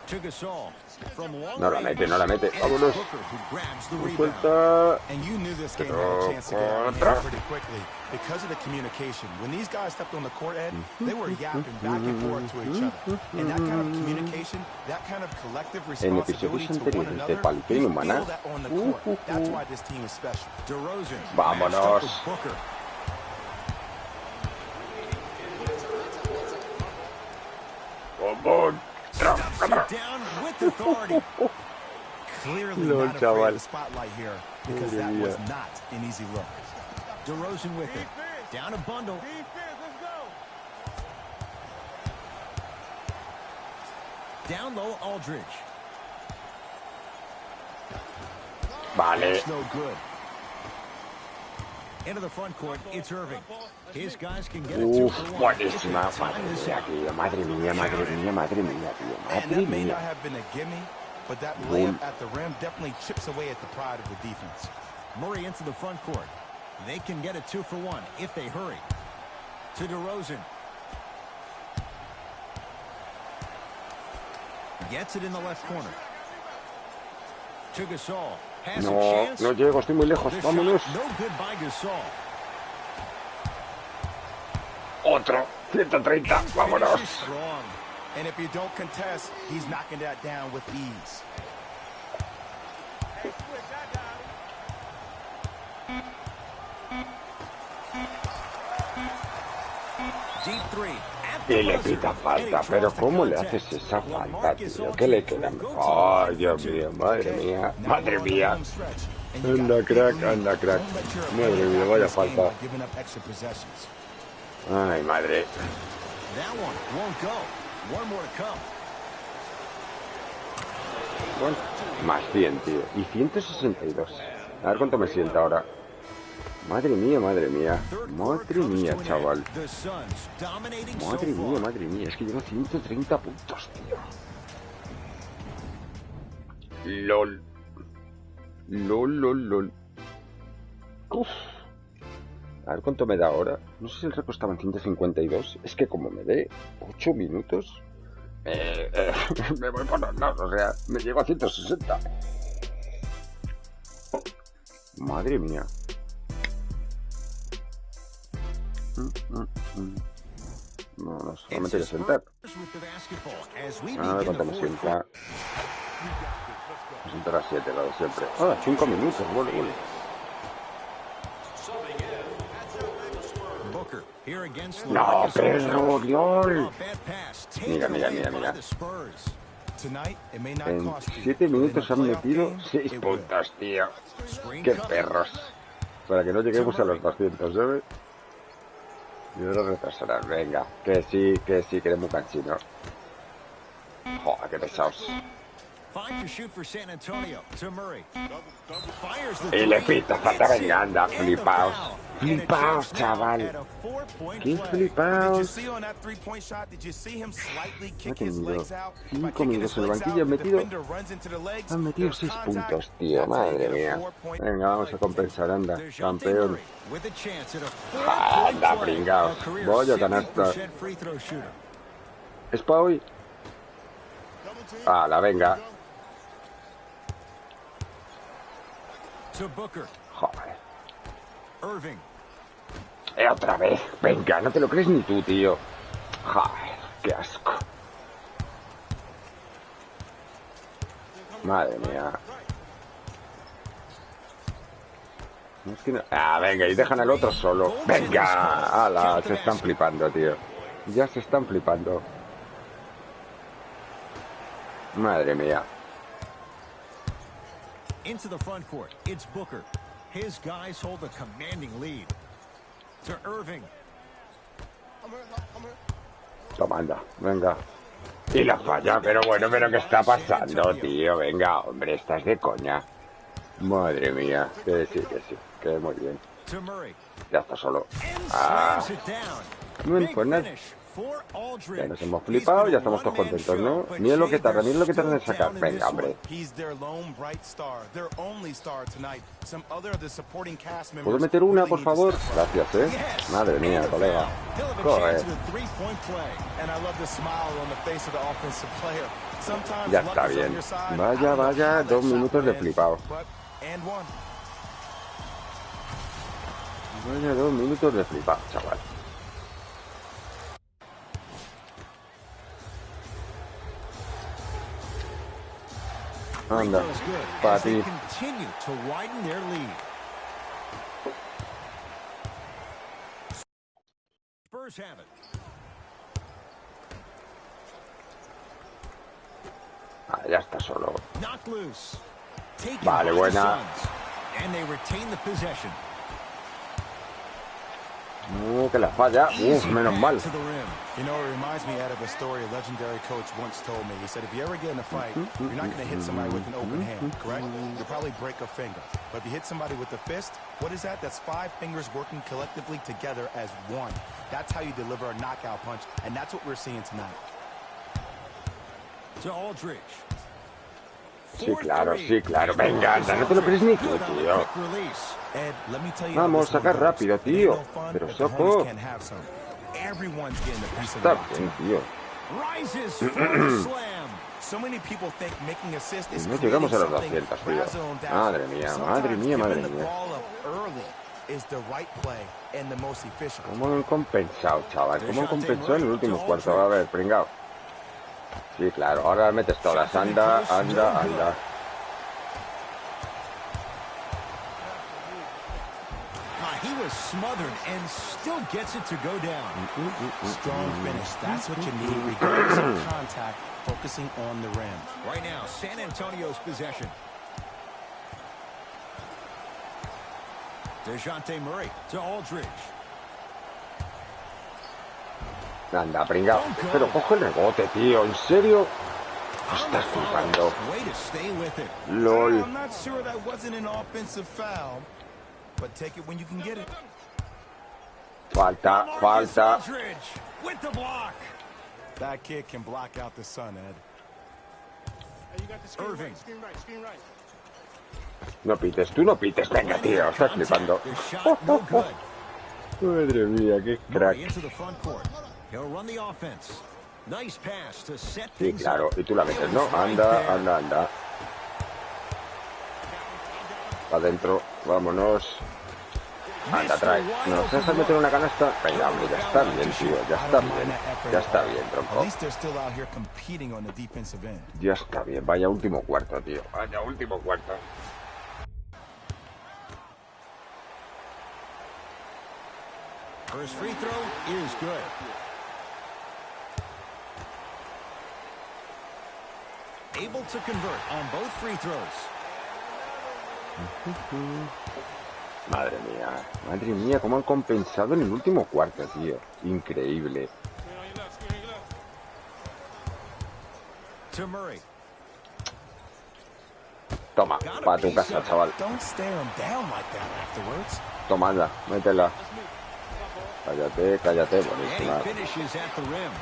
To Gasol. From long No la range. mete, no la mete. And it's Vámonos. Booker who grabs the Muy rebound. suelta. And you knew this game had a chance to get out of Otra. hand pretty quickly because of the communication. When these guys stepped on the court, Ed, they were yapping back and forth to each other. And that kind of communication, that kind of collective En responsibility episodios to one anteriores de another, Palito you Humana. feel that on the court. That's why this team is special. DeRozan. Vámonos. matched up with Booker. Bombón. Stuffs it down with authority. Clearly Lol, not afraid chaval. of the spotlight here because that Madre was mía. not an easy look. DeRozan with it. Down a bundle. Down low, Aldridge. Vale. That's no good. Into the front court, it's Irving. His guys can get it two Uf, for one. buenísima. Time Madre is mía, up. tío. Madre mía, madre mía, madre mía, tío. And Madre that may mía. not have been a gimme, but that Boom. layup at the rim definitely chips away at the pride of the defense. Murray into the front court. They can get it 2 for 1 if they hurry. To DeRozan. Gets it in the left corner. To Gasol. Has a No, chance. no llego, estoy muy lejos. The Vámonos. shot, no good by Gasol. Otro. 130. Vámonos. Finishes strong. And if you don't contest, he's knocking that down with ease. Deep three at Y le pita falta, pero ¿cómo le haces esa falta, tío? ¿Qué le queda? ¡Ay, Dios mío! ¡Madre mía! ¡Madre mía! Anda, crack, anda, crack. Madre mía, vaya falta. Ay, madre. Bueno, más 100, tío. Y 162. A ver cuánto me sienta ahora. Madre mía, madre mía. Madre mía, chaval. Madre mía. Es que llevo 130 puntos, tío. LOL. LOL. Uf. A ver cuánto me da ahora. No sé si el récord estaba en 152. Es que como me dé 8 minutos... me voy por los lados. O sea, me llego a 160. Madre mía. No, solamente hay que sentar. A ver cuánto me sienta. Me sienta a las 7, lo de siempre. 5 minutos, bueno. No, perro, LOL. Mira. En 7 minutos han metido 6 puntos, tío. Qué perros. Para que no lleguemos a los 200, ¿sabes? Y ahora retrasarán. Venga, que sí, queremos canchino. Joder, qué pesados. Y le pita falta, venga, anda, flipaos. Flipaos, chaval. Qué flipaos. Ha tenido 5 minutos en el banquillo, han metido 6 puntos, tío, madre mía. Venga, vamos a compensar, anda, campeón. Anda, pringaos. Voy a canasta. ¿Es para hoy? ¡Hala, venga! Joder. Otra vez. Venga, no te lo crees ni tú, tío. Joder, qué asco. Madre mía. No es que no... venga, y dejan al otro solo. Venga. ¡Hala! Se están flipando, tío. Ya se están flipando. Madre mía. Into the front court, it's Booker. His guys hold a commanding lead. To Irving. Toma, anda, venga. Y la falla, pero bueno, pero ¿qué está pasando, tío? Venga, hombre, estás de coña. Madre mía, que sí, que muy bien. Ya está solo. Bueno, pues nada. Ya nos hemos flipado, ya estamos todos contentos, ¿no? Miren lo que tardan en sacar. Venga, hombre. ¿Puedo meter una, por favor? Gracias, ¿eh? Madre mía, colega. Joder. Ya está bien. Vaya, 2 minutos de flipado. Vaya, 2 minutos de flipado, chaval. Anda, para ti. Ya está solo. Vale, buena. Que la falla. Menos mal. You know, it reminds me out of a story a legendary coach once told me. He said, if you ever get in a fight, you're not going to hit somebody with an open hand, correct? You'll probably break a finger. But if you hit somebody with a fist, what is that? That's 5 fingers working collectively together as one. That's how you deliver a knockout punch, and that's what we're seeing tonight. To Aldridge. Sí, claro. Venga, anda, no te lo crees ni tú, tío. Vamos, sacar rápido, tío. Pero soco. Está bien, tío. No llegamos a los 200, tío. Madre mía. ¿Cómo han compensado, chaval? ¿Cómo han compensado en el último cuarto? A ver, pringao. Sí, claro, ahora metes todas. Anda. smothered and still gets it to go down. Strong finish. That's what you need, regardless of contact, focusing on the rim. Right now, San Antonio's possession. DeJounte Murray to Aldridge. Anda, pringao. Pero coge el rebote, tío. ¿En serio? Estás flipando. Way to stay with it. LOL. I'm not sure that wasn't an offensive foul, but take it when you can get it. Falta, Marcus falta. Aldridge with the block. That kid can block out the sun, Ed. Hey, you got the screen Irving. right, screen right, screen right. No pites, tú no pites. Venga, tío. Estás flipando. The shot no good. Madre mía, qué crack. Murray into the front court. He'll run the offense. Nice pass to set Sí, things claro. up. Y tú la metes, ¿no? Anda, anda, anda. Adentro. Vámonos. Anda, trae. ¿Nos dejas meter una canasta? Venga, hombre, ya está bien, tío. Ya está bien. Ya está bien, At tronco. least they're still out here competing on the defensive end. Ya está bien. Vaya último cuarto, tío. Vaya último cuarto. First free throw is good. Able to convert on both free throws. Madre mía, cómo han compensado en el último cuarto, tío. Increíble. Screen on your left, screen on your left. To Murray. Toma, para tu casa, chaval. Don't stare him down like that afterwards. Toma, anda, métela. Cállate, cállate, And buenísima. he finishes at the rim.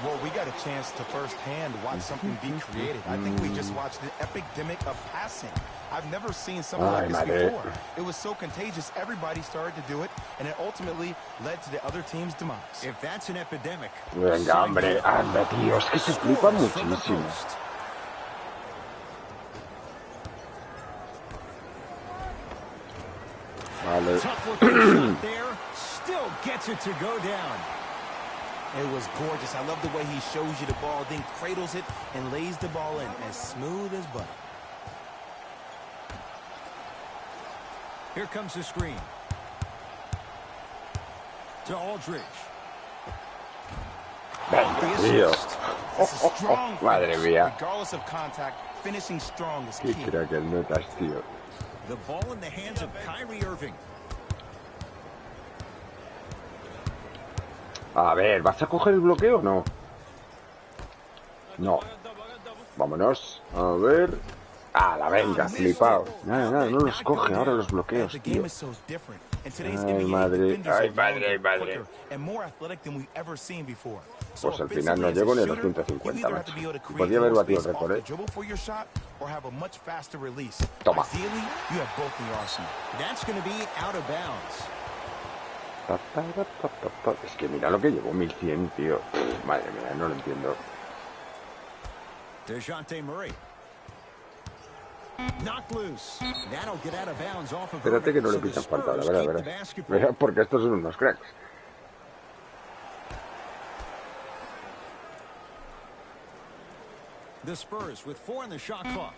Well, we got a chance to firsthand watch something be created. I think we just watched an epidemic of passing. I've never seen something like this before. It was so contagious, everybody started to do it, and it ultimately led to the other team's demise. If that's an epidemic. Venga, hombre, anda, tío. Es que se flipan Scores from the muchísimo. post. Vale. Tough looking shot there. Still gets it to go down. It was gorgeous. I love the way he shows you the ball, then cradles it and lays the ball in as smooth as butter. Here comes the screen. To Aldridge. Venga, The tío. assist. That's a strong Madre finish. mía. Regardless of contact, finishing strong is Qué key. crack el notas, tío. The ball in the hands of Kyrie Irving. A ver, ¿vas a coger el bloqueo o no? No. Vámonos. A ver. Ah, la venga, flipado. Nada, nada, no los coge ahora los bloqueos, The tío. game is so different. In today's Ay, NBA, madre, defenders ay, are madre, longer, ay, madre. quicker, and more athletic than we've ever seen before. Pues al final no llego ni a los 150, macho. Podría haber batido el récord, ¿eh? Dribble for your shot or have a much faster release. Toma. Ideally, you have both in your arsenal. That's going to be out of bounds. Es que mira lo que llevo, 1100, tío. Madre mía, no lo entiendo. DeJounte Murray. Knocked loose. That'll get out of bounds off of Espérate que no le so the pitan falta, Spurs verás, keep the verás. basketball. Verás, porque estos son unos cracks. The Spurs with 4 in the shot clock.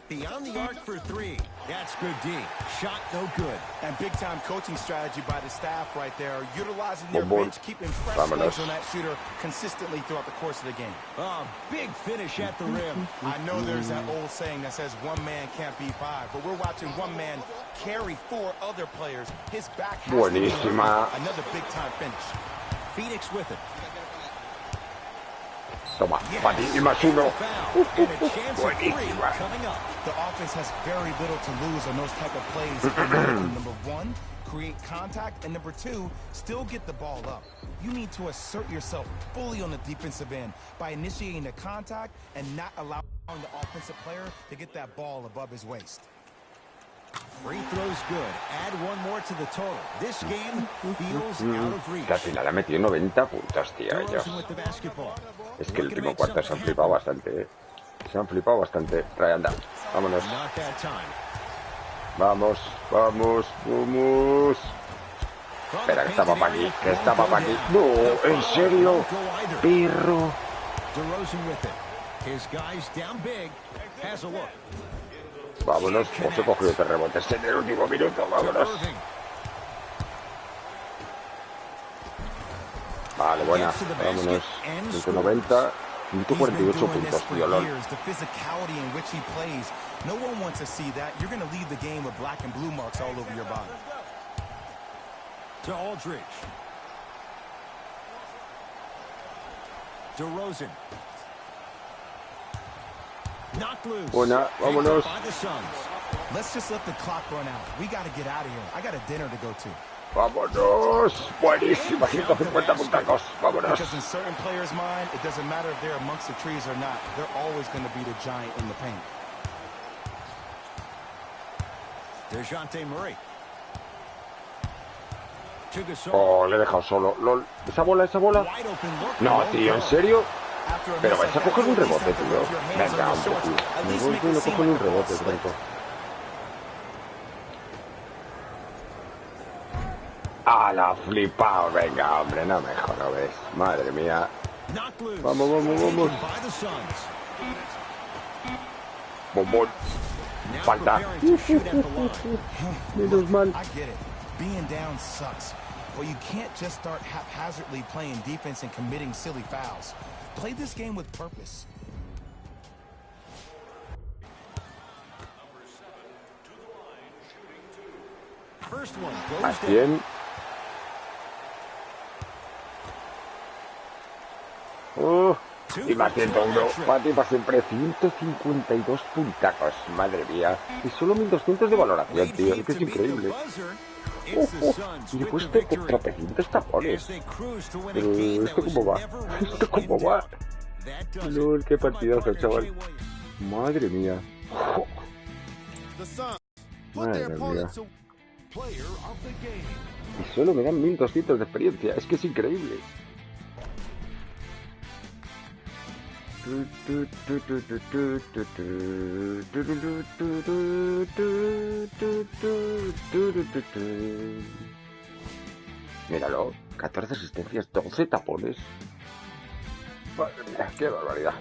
Beyond the arc for 3. That's good D. Shot no good. And big-time coaching strategy by the staff right there, utilizing their Bon, bon. bench, keeping fresh Vámonos. legs on that shooter consistently throughout the course of the game. Oh, big finish at the rim. I know there's that old saying that says one man can't beat five, but we're watching one man carry 4 other players. His back has to be Buenísima. another big-time finish. Phoenix with it. Toma, para ti y más uno. Foul. And a chance of 3 Buenísima. coming up. The offense has very little to lose on those type of plays. Number 1, create contact, and number 2, still get the ball up. You need to assert yourself fully on the defensive end by initiating the contact and not allowing the offensive player to get that ball above his waist. Free throws good. Add 1 more to the total. This game feels out of reach. Que al final ha metido 90 puntos, tío, ellos. DeRozan with the basketball. Es que el Looking to último make cuarto se han something flipado happen. bastante, Se han flipado bastante. Trae, anda. Vámonos. Not that time. Vamos, vamos, vamos. From Espera, the que estaba painted para aquí, area, que won't estaba go para aquí. down. No, The en foul serio. won't go either. Perro. DeRozan with it. His guys down big. Has a look. Vámonos, os he cogido 3 rebotes en el último minuto, To vámonos. Irving. Vale, buena. Gets to the basket Vámonos. and 190. He's been 148 doing this puntos, for tío, lol. years. The physicality in which he plays. No one wants to see that. You're going to leave the game with black and blue marks all over your body. To Aldridge. DeRozan. Knocked loose. Buena, vámonos. By the Suns. Let's just let the clock run out. We got to get out of here. I got a dinner to go to. Vámonos. Buenísima, 150 puntacos. Vámonos. Because in certain players' mind, it doesn't matter if they're amongst the trees or not. They're always going to be the giant in the paint. DeJounte Murray. To Gasol. Oh, le he dejado solo. LOL. ¿Esa bola, esa bola? Wide open look. No, tío, ¿en serio? After a Pero miss vais a like that, coger un you at least rebote, have to tío. put your hands on Venga, your hombre, shorts. tío. At Me least voy make y it no seem cojo ni un like a ball rebote, slip. tronco. ¡Ah, la flipado! Venga, hombre, no me jodas. Madre mía. Knocked loose. Vamos, vamos, vamos. Taken by the Suns. Bombón. Now Falta. preparing to shoot at the line. Menos mal. I get it. Being down sucks. But you can't just start haphazardly playing defense and committing silly fouls. Play this game with purpose. First one goes Más down. 100. Y más 101. Pati para siempre. 152 puntacos. Madre mía. Y solo 1200 de valoración, tío. Es que es increíble. Y le he puesto contra 300 tapones. Pero ¿esto cómo va? ¿Esto cómo va? LOL, qué partidazo, chaval. Madre mía. Madre mía. Y solo me dan 1200 de experiencia. Es que es increíble. Míralo, 14 asistencias, 12 tapones. Madre mía, qué barbaridad.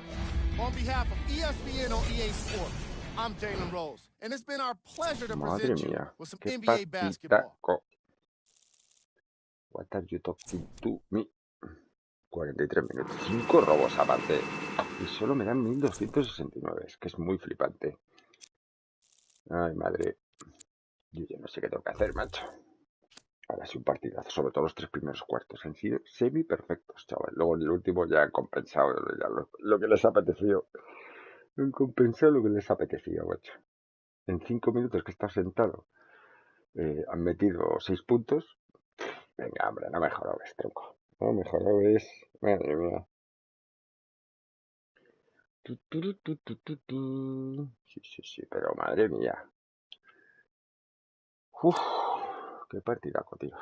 On behalf of ESPN on EA Sports, I'm Jalen Rose, and it's been our pleasure to Madre present you mía, with some qué NBA basketball. partidaco. What are you talking to me? 43 minutos, 5 robos aparte. Y solo me dan 1269, es que es muy flipante. Ay, madre. Yo ya no sé qué tengo que hacer, macho. Ahora sí un partidazo, sobre todo los 3 primeros cuartos. Han sido semi perfectos, chaval. Luego en el último ya han compensado ya lo que les ha apetecido. Han compensado lo que les ha apetecido, macho. En 5 minutos que estás sentado, han metido 6 puntos. Venga, hombre, no me jorobes, tronco. No me jorobes. Madre mía. Sí, pero madre mía. Uf, qué partidaco, tío.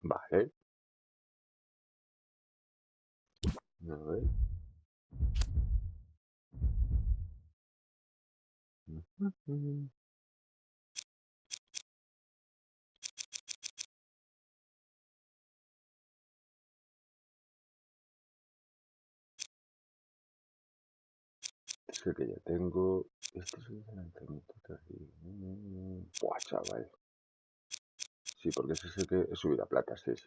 Vale. A ver. Es el que ya tengo. Este es el lanzamiento terrible. Buah, chaval. Sí, porque ese es el que he subido a plata. Sí, es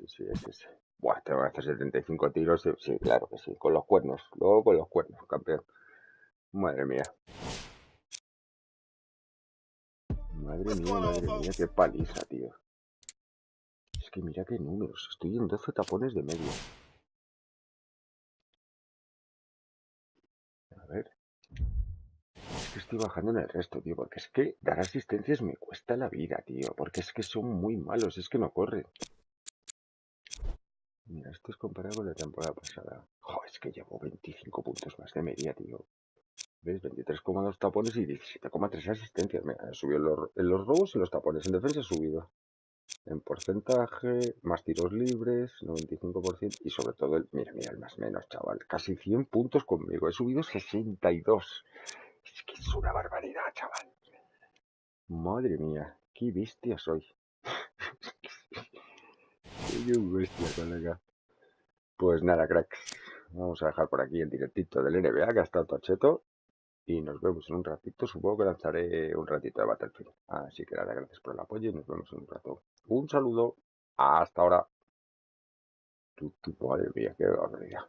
ese. Buah, tengo que hacer 75 tiros. Sí, claro que sí. Con los cuernos. Luego con los cuernos, campeón. Madre mía. Madre mía, qué paliza, tío. Es que mira qué números. Estoy en 12 tapones de media. A ver. Es que estoy bajando en el resto, tío. Porque es que dar asistencias me cuesta la vida, tío. Porque es que son muy malos. Es que no corren. Mira, esto es comparado con la temporada pasada. Joder, es que llevo 25 puntos más de media, tío. ¿Ves? 23,2 tapones y 17,3 asistencias. Mira, he subido en los robos y los tapones. En defensa he subido. En porcentaje, más tiros libres, 95%. Y sobre todo, mira, el más menos, chaval. Casi 100 puntos conmigo. He subido 62. Es que es una barbaridad, chaval. Madre mía, qué bestia soy. Qué bestia, colega. Pues nada, cracks. Vamos a dejar por aquí el directito del NBA, que ha estado tocheto. Y nos vemos en un ratito. Supongo que lanzaré un ratito de Battlefield. Así que nada, gracias por el apoyo y nos vemos en un rato. Un saludo. Hasta ahora. Madre mía, qué barbaridad.